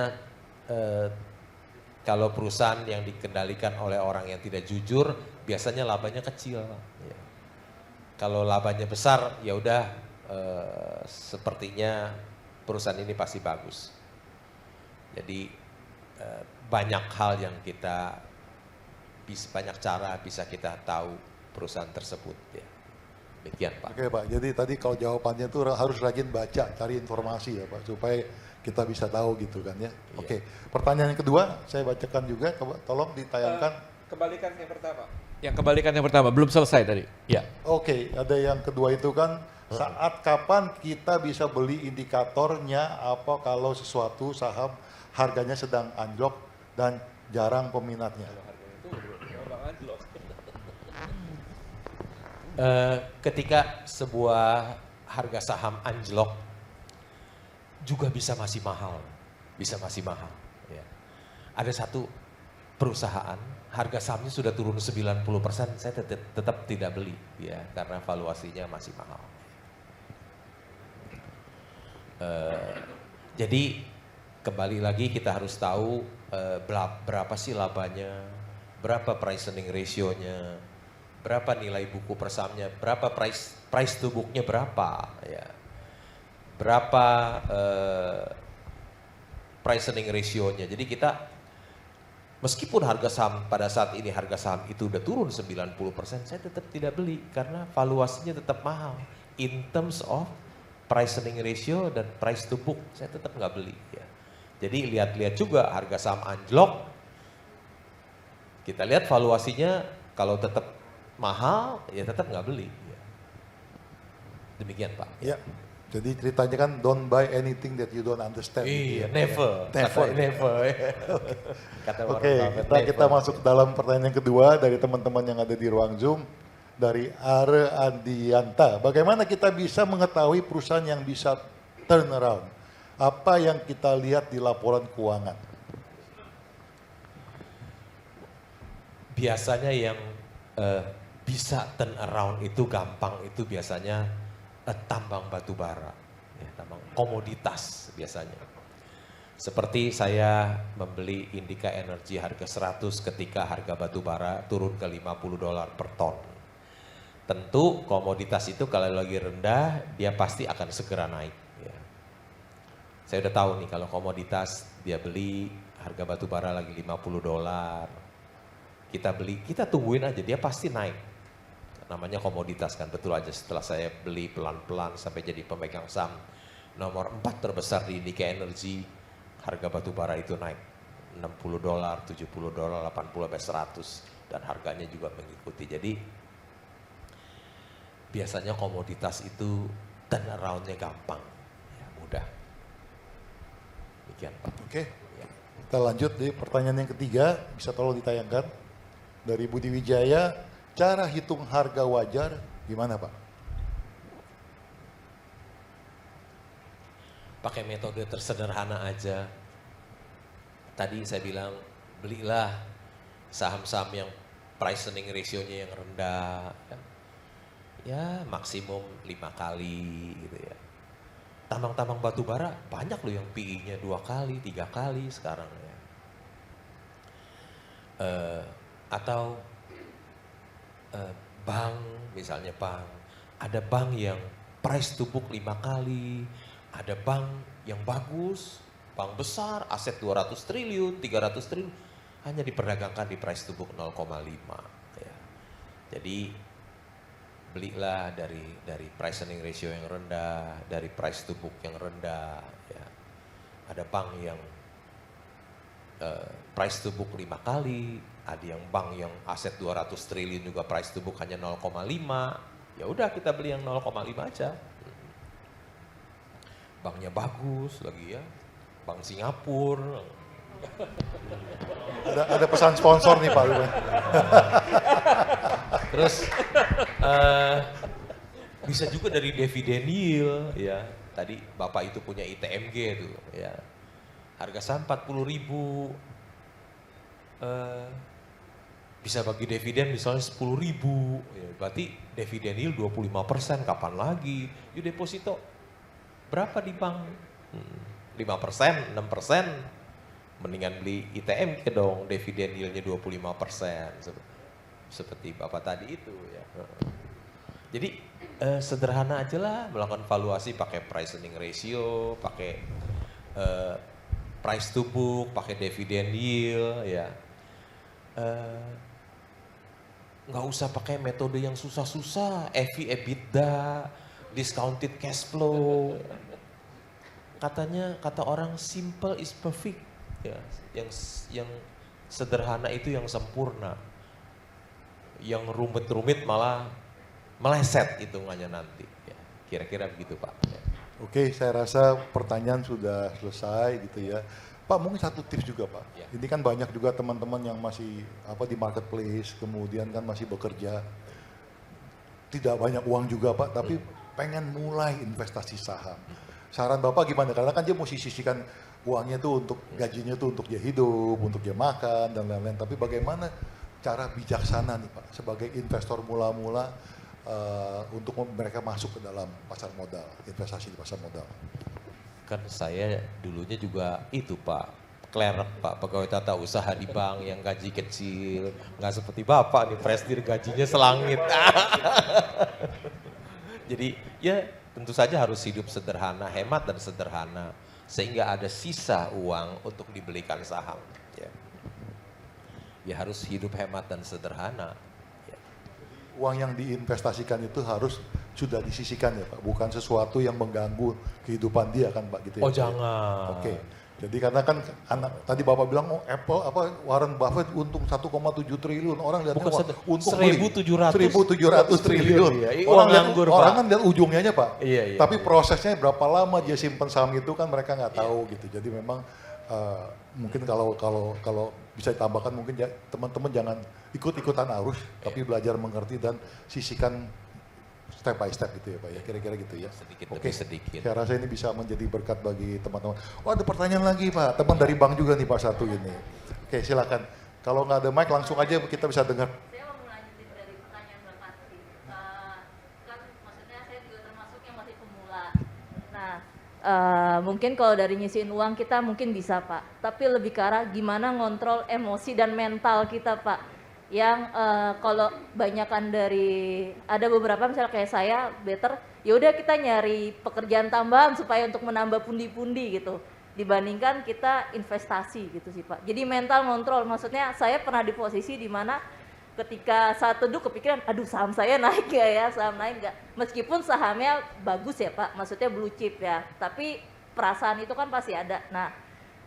kalau perusahaan yang dikendalikan oleh orang yang tidak jujur, biasanya labanya kecil. Ya. Kalau labanya besar, ya udah sepertinya perusahaan ini pasti bagus. Jadi banyak hal yang banyak cara bisa kita tahu perusahaan tersebut. Ya. Demikian Pak. Oke Pak, jadi tadi kalau jawabannya itu harus rajin baca, cari informasi ya Pak, supaya kita bisa tahu gitu kan ya. Oke, pertanyaan yang kedua saya bacakan juga, tolong ditayangkan. Kembalikan yang pertama. Yang kembalikan yang pertama, belum selesai tadi. Ya. Oke, ada yang kedua itu kan, saat kapan kita bisa beli indikatornya apa kalau sesuatu saham harganya sedang anjlok dan jarang peminatnya? Ketika sebuah harga saham anjlok juga bisa masih mahal, Ya. Ada satu perusahaan harga sahamnya sudah turun 90%, saya tetap tidak beli, ya, karena valuasinya masih mahal. Jadi kembali lagi kita harus tahu berapa sih labanya, berapa price earning ratio-nya, berapa nilai buku per sahamnya, berapa price to book-nya berapa, ya. Berapa price earning ratio-nya. Jadi kita meskipun harga saham pada saat ini harga saham itu udah turun 90%, saya tetap tidak beli karena valuasinya tetap mahal. In terms of price earning ratio dan price to book, saya tetap nggak beli. Ya. Jadi lihat-lihat juga harga saham anjlok, kita lihat valuasinya kalau tetap mahal, ya tetap nggak beli. Ya. Demikian Pak. Ya. Jadi ceritanya kan don't buy anything that you don't understand. Iya, gitu ya. never. Never. Kata Oke, kita masuk dalam pertanyaan yang kedua dari teman-teman yang ada di ruang Zoom. Dari Are Adianta, bagaimana kita bisa mengetahui perusahaan yang bisa turn around? Apa yang kita lihat di laporan keuangan? Biasanya yang bisa turn around itu gampang itu biasanya tambang batu bara, ya, tambang komoditas biasanya. Seperti saya membeli Indica Energy harga 100 ketika harga batu bara turun ke $50 per ton. Tentu komoditas itu kalau lagi rendah dia pasti akan segera naik. Ya. Saya udah tahu nih kalau komoditas dia beli harga batu bara lagi $50. Kita beli, kita tungguin aja dia pasti naik. Namanya komoditas kan, betul aja setelah saya beli pelan-pelan sampai jadi pemegang saham nomor 4 terbesar di Indica Energy, harga batu bara itu naik $60, $70, 80 sampai 100 dan harganya juga mengikuti. Jadi biasanya komoditas itu turnaround-nya gampang, ya, mudah. Demikian Pak. Oke, kita lanjut di pertanyaan yang ketiga, bisa tolong ditayangkan dari Budi Wijaya. Cara hitung harga wajar gimana Pak? Pakai metode tersederhana aja. Tadi saya bilang belilah saham-saham yang price earning ratio-nya yang rendah. Ya maksimum 5 kali gitu ya. Tambang-tambang batu bara banyak loh yang PI-nya 2 kali, 3 kali sekarang ya. Atau bank, misalnya bank, ada bank yang price to book 5 kali, ada bank yang bagus, bank besar, aset 200 triliun, 300 triliun, hanya diperdagangkan di price to book 0,5. Ya. Jadi belilah dari price earning ratio yang rendah, dari price to book yang rendah. Ya. Ada bank yang price to book 5 kali, ada yang bank yang aset 200 triliun juga price to book hanya 0,5. Ya udah kita beli yang 0,5 aja. Banknya bagus lagi ya. Bank Singapura. Ada pesan sponsor nih Pak. Terus bisa juga dari dividen yield ya. Tadi Bapak itu punya ITMG tuh ya. Harga saham 40.000. Bisa bagi dividen misalnya 10.000, ya, berarti dividen yield 25%, kapan lagi? Yuk deposito berapa di bank? 5%, 6%, mendingan beli ITM dong, dividen yieldnya 25%, seperti Bapak tadi itu ya. Jadi sederhana aja lah, melakukan valuasi pakai price earning ratio, pakai price to book, pakai dividen yield ya. Nggak usah pakai metode yang susah-susah, EV, EBITDA, discounted cash flow. Kata orang simple is perfect, ya. Yang sederhana itu yang sempurna. Yang rumit-rumit malah meleset hitungannya nanti. Ya, kira-kira begitu Pak. Ya. Oke, saya rasa pertanyaan sudah selesai gitu ya. Pak, mungkin satu tips juga Pak. Ya. Ini kan banyak juga teman-teman yang masih di marketplace, kemudian kan masih bekerja. Tidak banyak uang juga Pak, tapi pengen mulai investasi saham. Saran Bapak gimana? Karena kan dia mesti sisihkan uangnya tuh untuk gajinya tuh untuk dia hidup, untuk dia makan dan lain-lain. Tapi bagaimana cara bijaksana nih Pak sebagai investor mula-mula untuk mereka masuk ke dalam pasar modal, investasi di pasar modal? Kan saya dulunya juga itu Pak, klerek Pak, pegawai tata usaha di bank yang gaji kecil, nggak seperti Bapak nih, presidir gajinya selangit. Jadi ya tentu saja harus hidup sederhana, hemat dan sederhana, sehingga ada sisa uang untuk dibelikan saham. Ya harus hidup hemat dan sederhana. Uang yang diinvestasikan itu harus sudah disisihkan ya Pak, bukan sesuatu yang mengganggu kehidupan dia kan Pak gitu ya. Oh jangan. Oke. Jadi karena kan tadi Bapak bilang Apple Warren Buffett untung 1,7 triliun, orang lihatnya untung 1.700 triliun. Iya. Orang kan lihat ujungnya aja Pak. Iya. Tapi prosesnya berapa lama dia simpen saham itu kan mereka nggak tahu gitu. Jadi memang mungkin kalau bisa ditambahkan mungkin teman-teman jangan ikut-ikutan arus, tapi belajar mengerti dan sisihkan step by step gitu ya Pak ya, kira-kira gitu ya. Sedikit demi sedikit. Saya rasa ini bisa menjadi berkat bagi teman-teman. Oh ada pertanyaan lagi Pak, teman dari bank juga nih Pak satu ini. Oke silakan, kalau nggak ada mic langsung aja kita bisa dengar. Saya mau melanjutin dari pertanyaan Bapak Mungkin kalau dari nyisihin uang kita mungkin bisa Pak, tapi lebih ke arah gimana ngontrol emosi dan mental kita Pak. Yang kalau banyakan dari, ada beberapa misalnya kayak saya, better ya udah kita nyari pekerjaan tambahan supaya untuk menambah pundi-pundi gitu, dibandingkan kita investasi gitu sih Pak. Jadi mental ngontrol, maksudnya saya pernah di posisi di mana ketika saat teduh kepikiran, aduh saham saya naik gak ya, saham naik gak? Meskipun sahamnya bagus ya Pak, maksudnya blue chip ya, tapi perasaan itu kan pasti ada. Nah,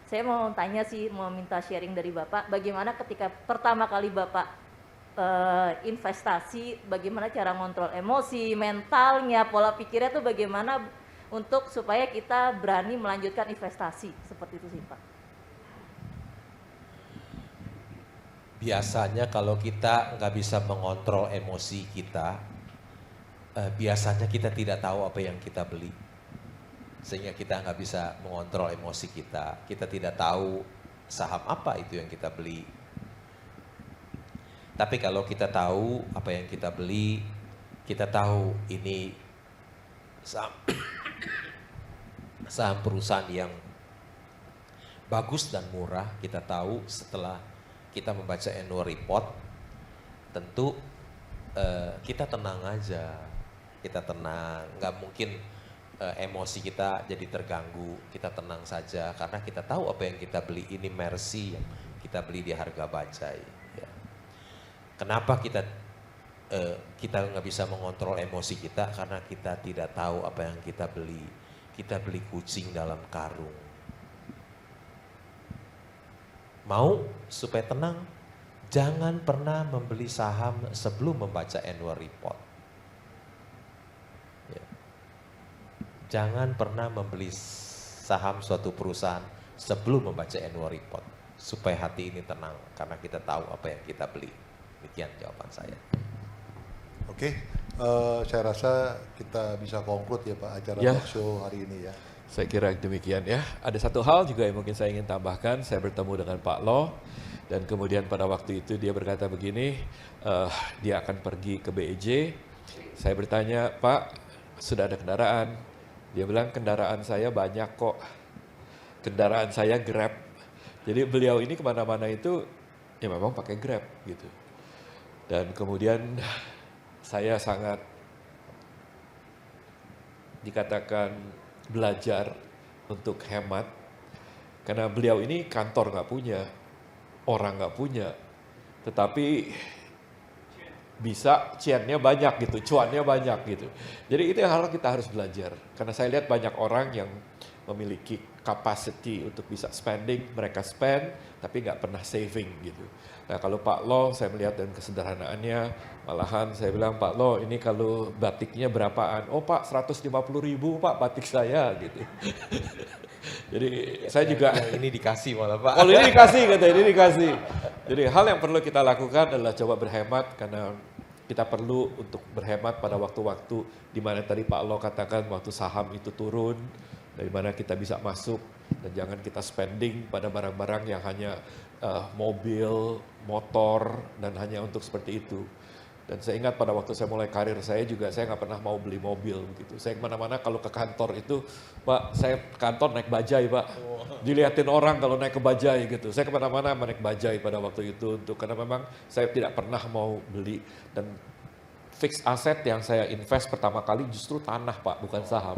saya mau tanya sih, mau minta sharing dari Bapak, bagaimana ketika pertama kali Bapak investasi, bagaimana cara ngontrol emosi, mentalnya, pola pikirnya tuh bagaimana untuk supaya kita berani melanjutkan investasi, seperti itu sih Pak. Biasanya kalau kita nggak bisa mengontrol emosi kita, biasanya kita tidak tahu apa yang kita beli. Sehingga kita nggak bisa mengontrol emosi kita. Kita tidak tahu saham apa itu yang kita beli. Tapi kalau kita tahu apa yang kita beli, kita tahu ini saham perusahaan yang bagus dan murah, kita tahu setelah kita membaca annual report, tentu kita tenang aja, kita tenang, nggak mungkin emosi kita jadi terganggu, kita tenang saja karena kita tahu apa yang kita beli ini Mercy yang kita beli di harga bajai. Ya. Kenapa kita nggak bisa mengontrol emosi kita? Karena kita tidak tahu apa yang kita beli. Kita beli kucing dalam karung. Mau supaya tenang, jangan pernah membeli saham sebelum membaca annual report. Ya. Jangan pernah membeli saham suatu perusahaan sebelum membaca annual report. Supaya hati ini tenang, karena kita tahu apa yang kita beli. Demikian jawaban saya. Oke, saya rasa kita bisa conclude ya Pak acara talk show hari ini ya. Saya kira demikian ya. Ada satu hal juga yang mungkin saya ingin tambahkan. Saya bertemu dengan Pak Lo dan kemudian pada waktu itu dia berkata begini, dia akan pergi ke BEJ. Saya bertanya, Pak, sudah ada kendaraan? Dia bilang kendaraan saya banyak kok. Kendaraan saya Grab. Jadi beliau ini kemana-mana itu ya memang pakai Grab gitu. Dan kemudian saya sangat dikatakan belajar untuk hemat karena beliau ini kantor nggak punya, orang nggak punya, tetapi bisa cuannya banyak gitu, cuannya banyak gitu. Jadi itu yang kita harus belajar karena saya lihat banyak orang yang memiliki capacity untuk bisa spending, mereka spend tapi nggak pernah saving gitu. Nah kalau Pak Lo saya melihat dan kesederhanaannya, malahan saya bilang Pak Lo ini kalau batiknya berapaan? Oh Pak 150.000 Pak batik saya gitu. Jadi saya juga ini dikasih malah Pak. Kalau ini dikasih kata ini dikasih. Jadi hal yang perlu kita lakukan adalah coba berhemat karena kita perlu untuk berhemat pada waktu-waktu di mana tadi Pak Lo katakan waktu saham itu turun, dari mana kita bisa masuk dan jangan kita spending pada barang-barang yang hanya mobil, motor dan hanya untuk seperti itu. Dan saya ingat pada waktu saya mulai karir saya juga saya nggak pernah mau beli mobil begitu. Saya kemana-mana kalau ke kantor itu, Pak saya ke kantor naik bajai Pak. Dilihatin orang kalau naik ke bajai gitu. Saya kemana-mana naik bajai pada waktu itu karena memang saya tidak pernah mau beli dan fixed asset yang saya invest pertama kali justru tanah Pak bukan saham.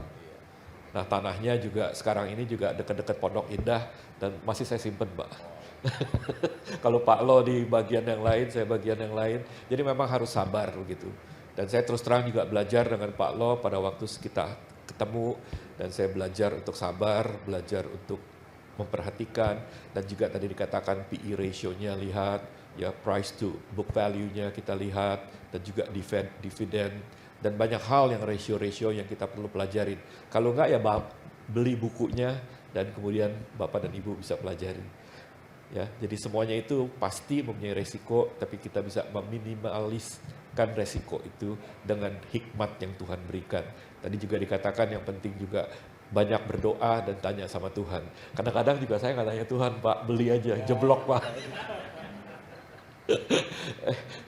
Nah tanahnya juga sekarang ini juga dekat-dekat Pondok Indah dan masih saya simpen Pak. Kalau Pak Lo di bagian yang lain, saya bagian yang lain. Jadi memang harus sabar begitu. Dan saya terus terang juga belajar dengan Pak Lo pada waktu kita ketemu. Dan saya belajar untuk sabar, belajar untuk memperhatikan. Dan juga tadi dikatakan PE ratio-nya lihat, ya price to book value-nya kita lihat. Dan juga dividen. Dan banyak hal yang ratio-ratio yang kita perlu pelajarin. Kalau enggak ya beli bukunya dan kemudian Bapak dan Ibu bisa pelajari. Ya, jadi semuanya itu pasti mempunyai resiko, tapi kita bisa meminimaliskan resiko itu dengan hikmat yang Tuhan berikan. Tadi juga dikatakan yang penting juga banyak berdoa dan tanya sama Tuhan. Kadang-kadang juga saya nggak tanya Tuhan, Pak, beli aja, jeblok Pak.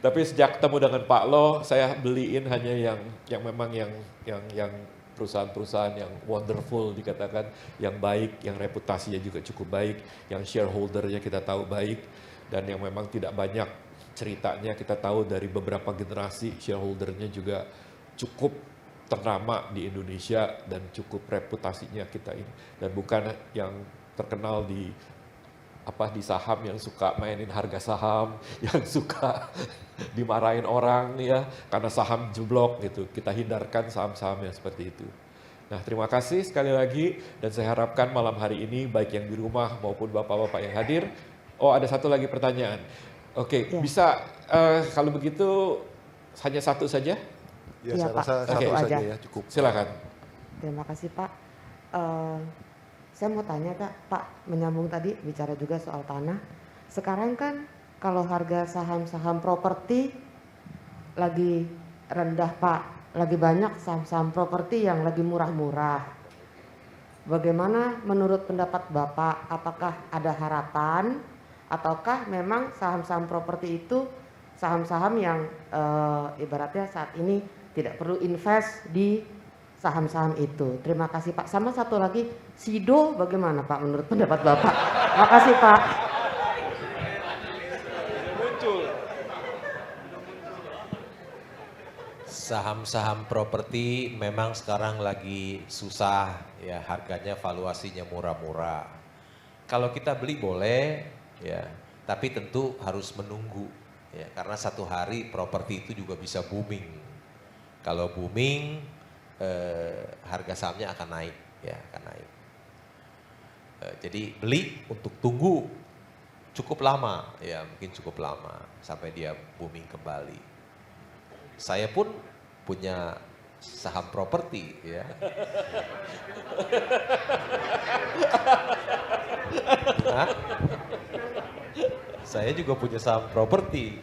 Tapi sejak ketemu dengan Pak Lo, saya beliin hanya yang memang yang perusahaan-perusahaan yang wonderful dikatakan, yang baik, yang reputasinya juga cukup baik, yang shareholdernya kita tahu baik, dan yang memang tidak banyak ceritanya kita tahu dari beberapa generasi shareholdernya juga cukup ternama di Indonesia dan cukup reputasinya kita ini, dan bukan yang terkenal di saham yang suka mainin harga saham, yang suka dimarahin orang ya karena saham jeblok gitu. Kita hindarkan saham-saham yang seperti itu. Nah, terima kasih sekali lagi, dan saya harapkan malam hari ini baik yang di rumah maupun bapak-bapak yang hadir. Oh, ada satu lagi pertanyaan. Oke, bisa kalau begitu hanya satu saja? Ya, Iya, saya Pak. rasa Satu satu aja. saja ya, cukup. Silakan. Terima kasih Pak. Saya mau tanya Pak, menyambung tadi bicara juga soal tanah. Sekarang kan kalau harga saham-saham properti lagi rendah Pak, lagi banyak saham-saham properti yang lagi murah-murah. Bagaimana menurut pendapat Bapak, apakah ada harapan ataukah memang saham-saham properti itu saham-saham yang ibaratnya saat ini tidak perlu invest di saham-saham itu. Terima kasih Pak. Sama satu lagi, SIDO bagaimana Pak menurut pendapat Bapak? Terima kasih Pak. Saham-saham properti memang sekarang lagi susah ya, harganya valuasinya murah-murah. Kalau kita beli boleh ya, tapi tentu harus menunggu ya, karena satu hari properti itu juga bisa booming. Kalau booming harga sahamnya akan naik ya, akan naik. Jadi beli untuk tunggu cukup lama ya, mungkin cukup lama sampai dia booming kembali. Saya pun punya saham properti ya. Nah, saya juga punya saham properti.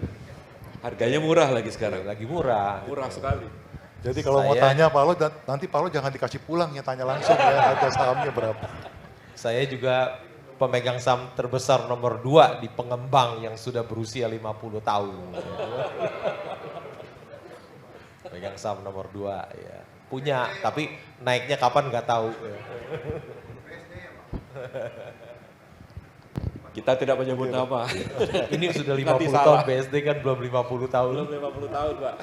Harganya murah lagi sekarang. Lagi murah. Murah sekali. Jadi kalau mau tanya Pak Lo, nanti Pak Lo jangan dikasih pulang ya, tanya langsung ya harga sahamnya berapa. Saya juga pemegang saham terbesar nomor 2 di pengembang yang sudah berusia 50 tahun. Pemegang saham nomor 2 ya. Punya, tapi naiknya kapan nggak tahu. Kita tidak menyebut nama. Ini sudah 50 Nanti tahun, salah. BSD kan belum 50 tahun. Belum 50 tahun, Pak.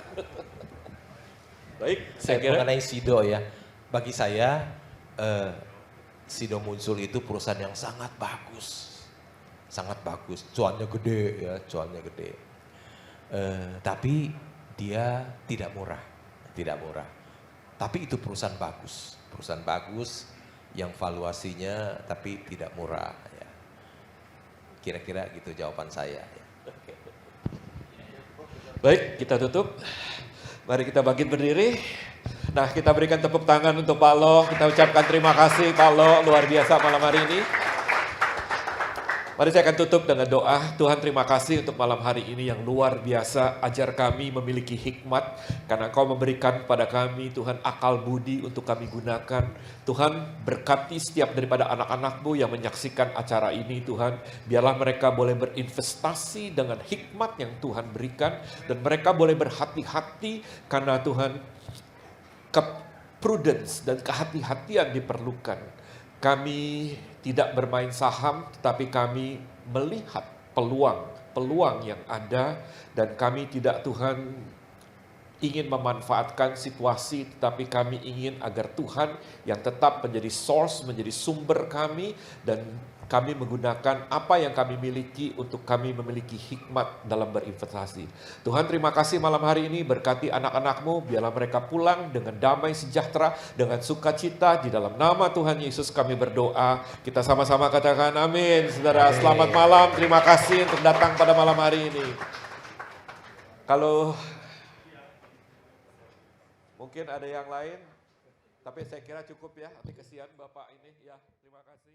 Baik, Saya saya kira mengenai SIDO ya, bagi saya SIDO muncul itu perusahaan yang sangat bagus, cuannya gede ya, cuannya gede. Tapi dia tidak murah. Tapi itu perusahaan bagus yang valuasinya tapi tidak murah. Ya. Kira-kira gitu jawaban saya. Ya. baik, kita tutup. Mari kita bangkit berdiri. Nah, kita berikan tepuk tangan untuk Pak Lo. Kita ucapkan terima kasih Pak Lo, luar biasa malam hari ini. Mari saya akan tutup dengan doa. Tuhan, terima kasih untuk malam hari ini yang luar biasa. Ajar kami memiliki hikmat, karena Engkau memberikan kepada kami, Tuhan, akal budi untuk kami gunakan. Tuhan, berkati setiap daripada anak-anak-Mu yang menyaksikan acara ini, Tuhan. Biarlah mereka boleh berinvestasi dengan hikmat yang Tuhan berikan, dan mereka boleh berhati-hati karena Tuhan, prudence dan kehati-hatian diperlukan. Kami tidak bermain saham, tetapi kami melihat peluang yang ada, dan kami tidak, Tuhan, ingin memanfaatkan situasi, tetapi kami ingin agar Tuhan yang tetap menjadi source, menjadi sumber kami, dan kami menggunakan apa yang kami miliki untuk kami memiliki hikmat dalam berinvestasi. Tuhan, terima kasih malam hari ini, berkati anak-anak-Mu, biarlah mereka pulang dengan damai sejahtera, dengan sukacita. Di dalam nama Tuhan Yesus kami berdoa. Kita sama-sama katakan amin. Saudara, selamat malam. Terima kasih untuk datang pada malam hari ini. Kalau mungkin ada yang lain, tapi saya kira cukup ya. Nanti kesian Bapak ini. Ya, terima kasih.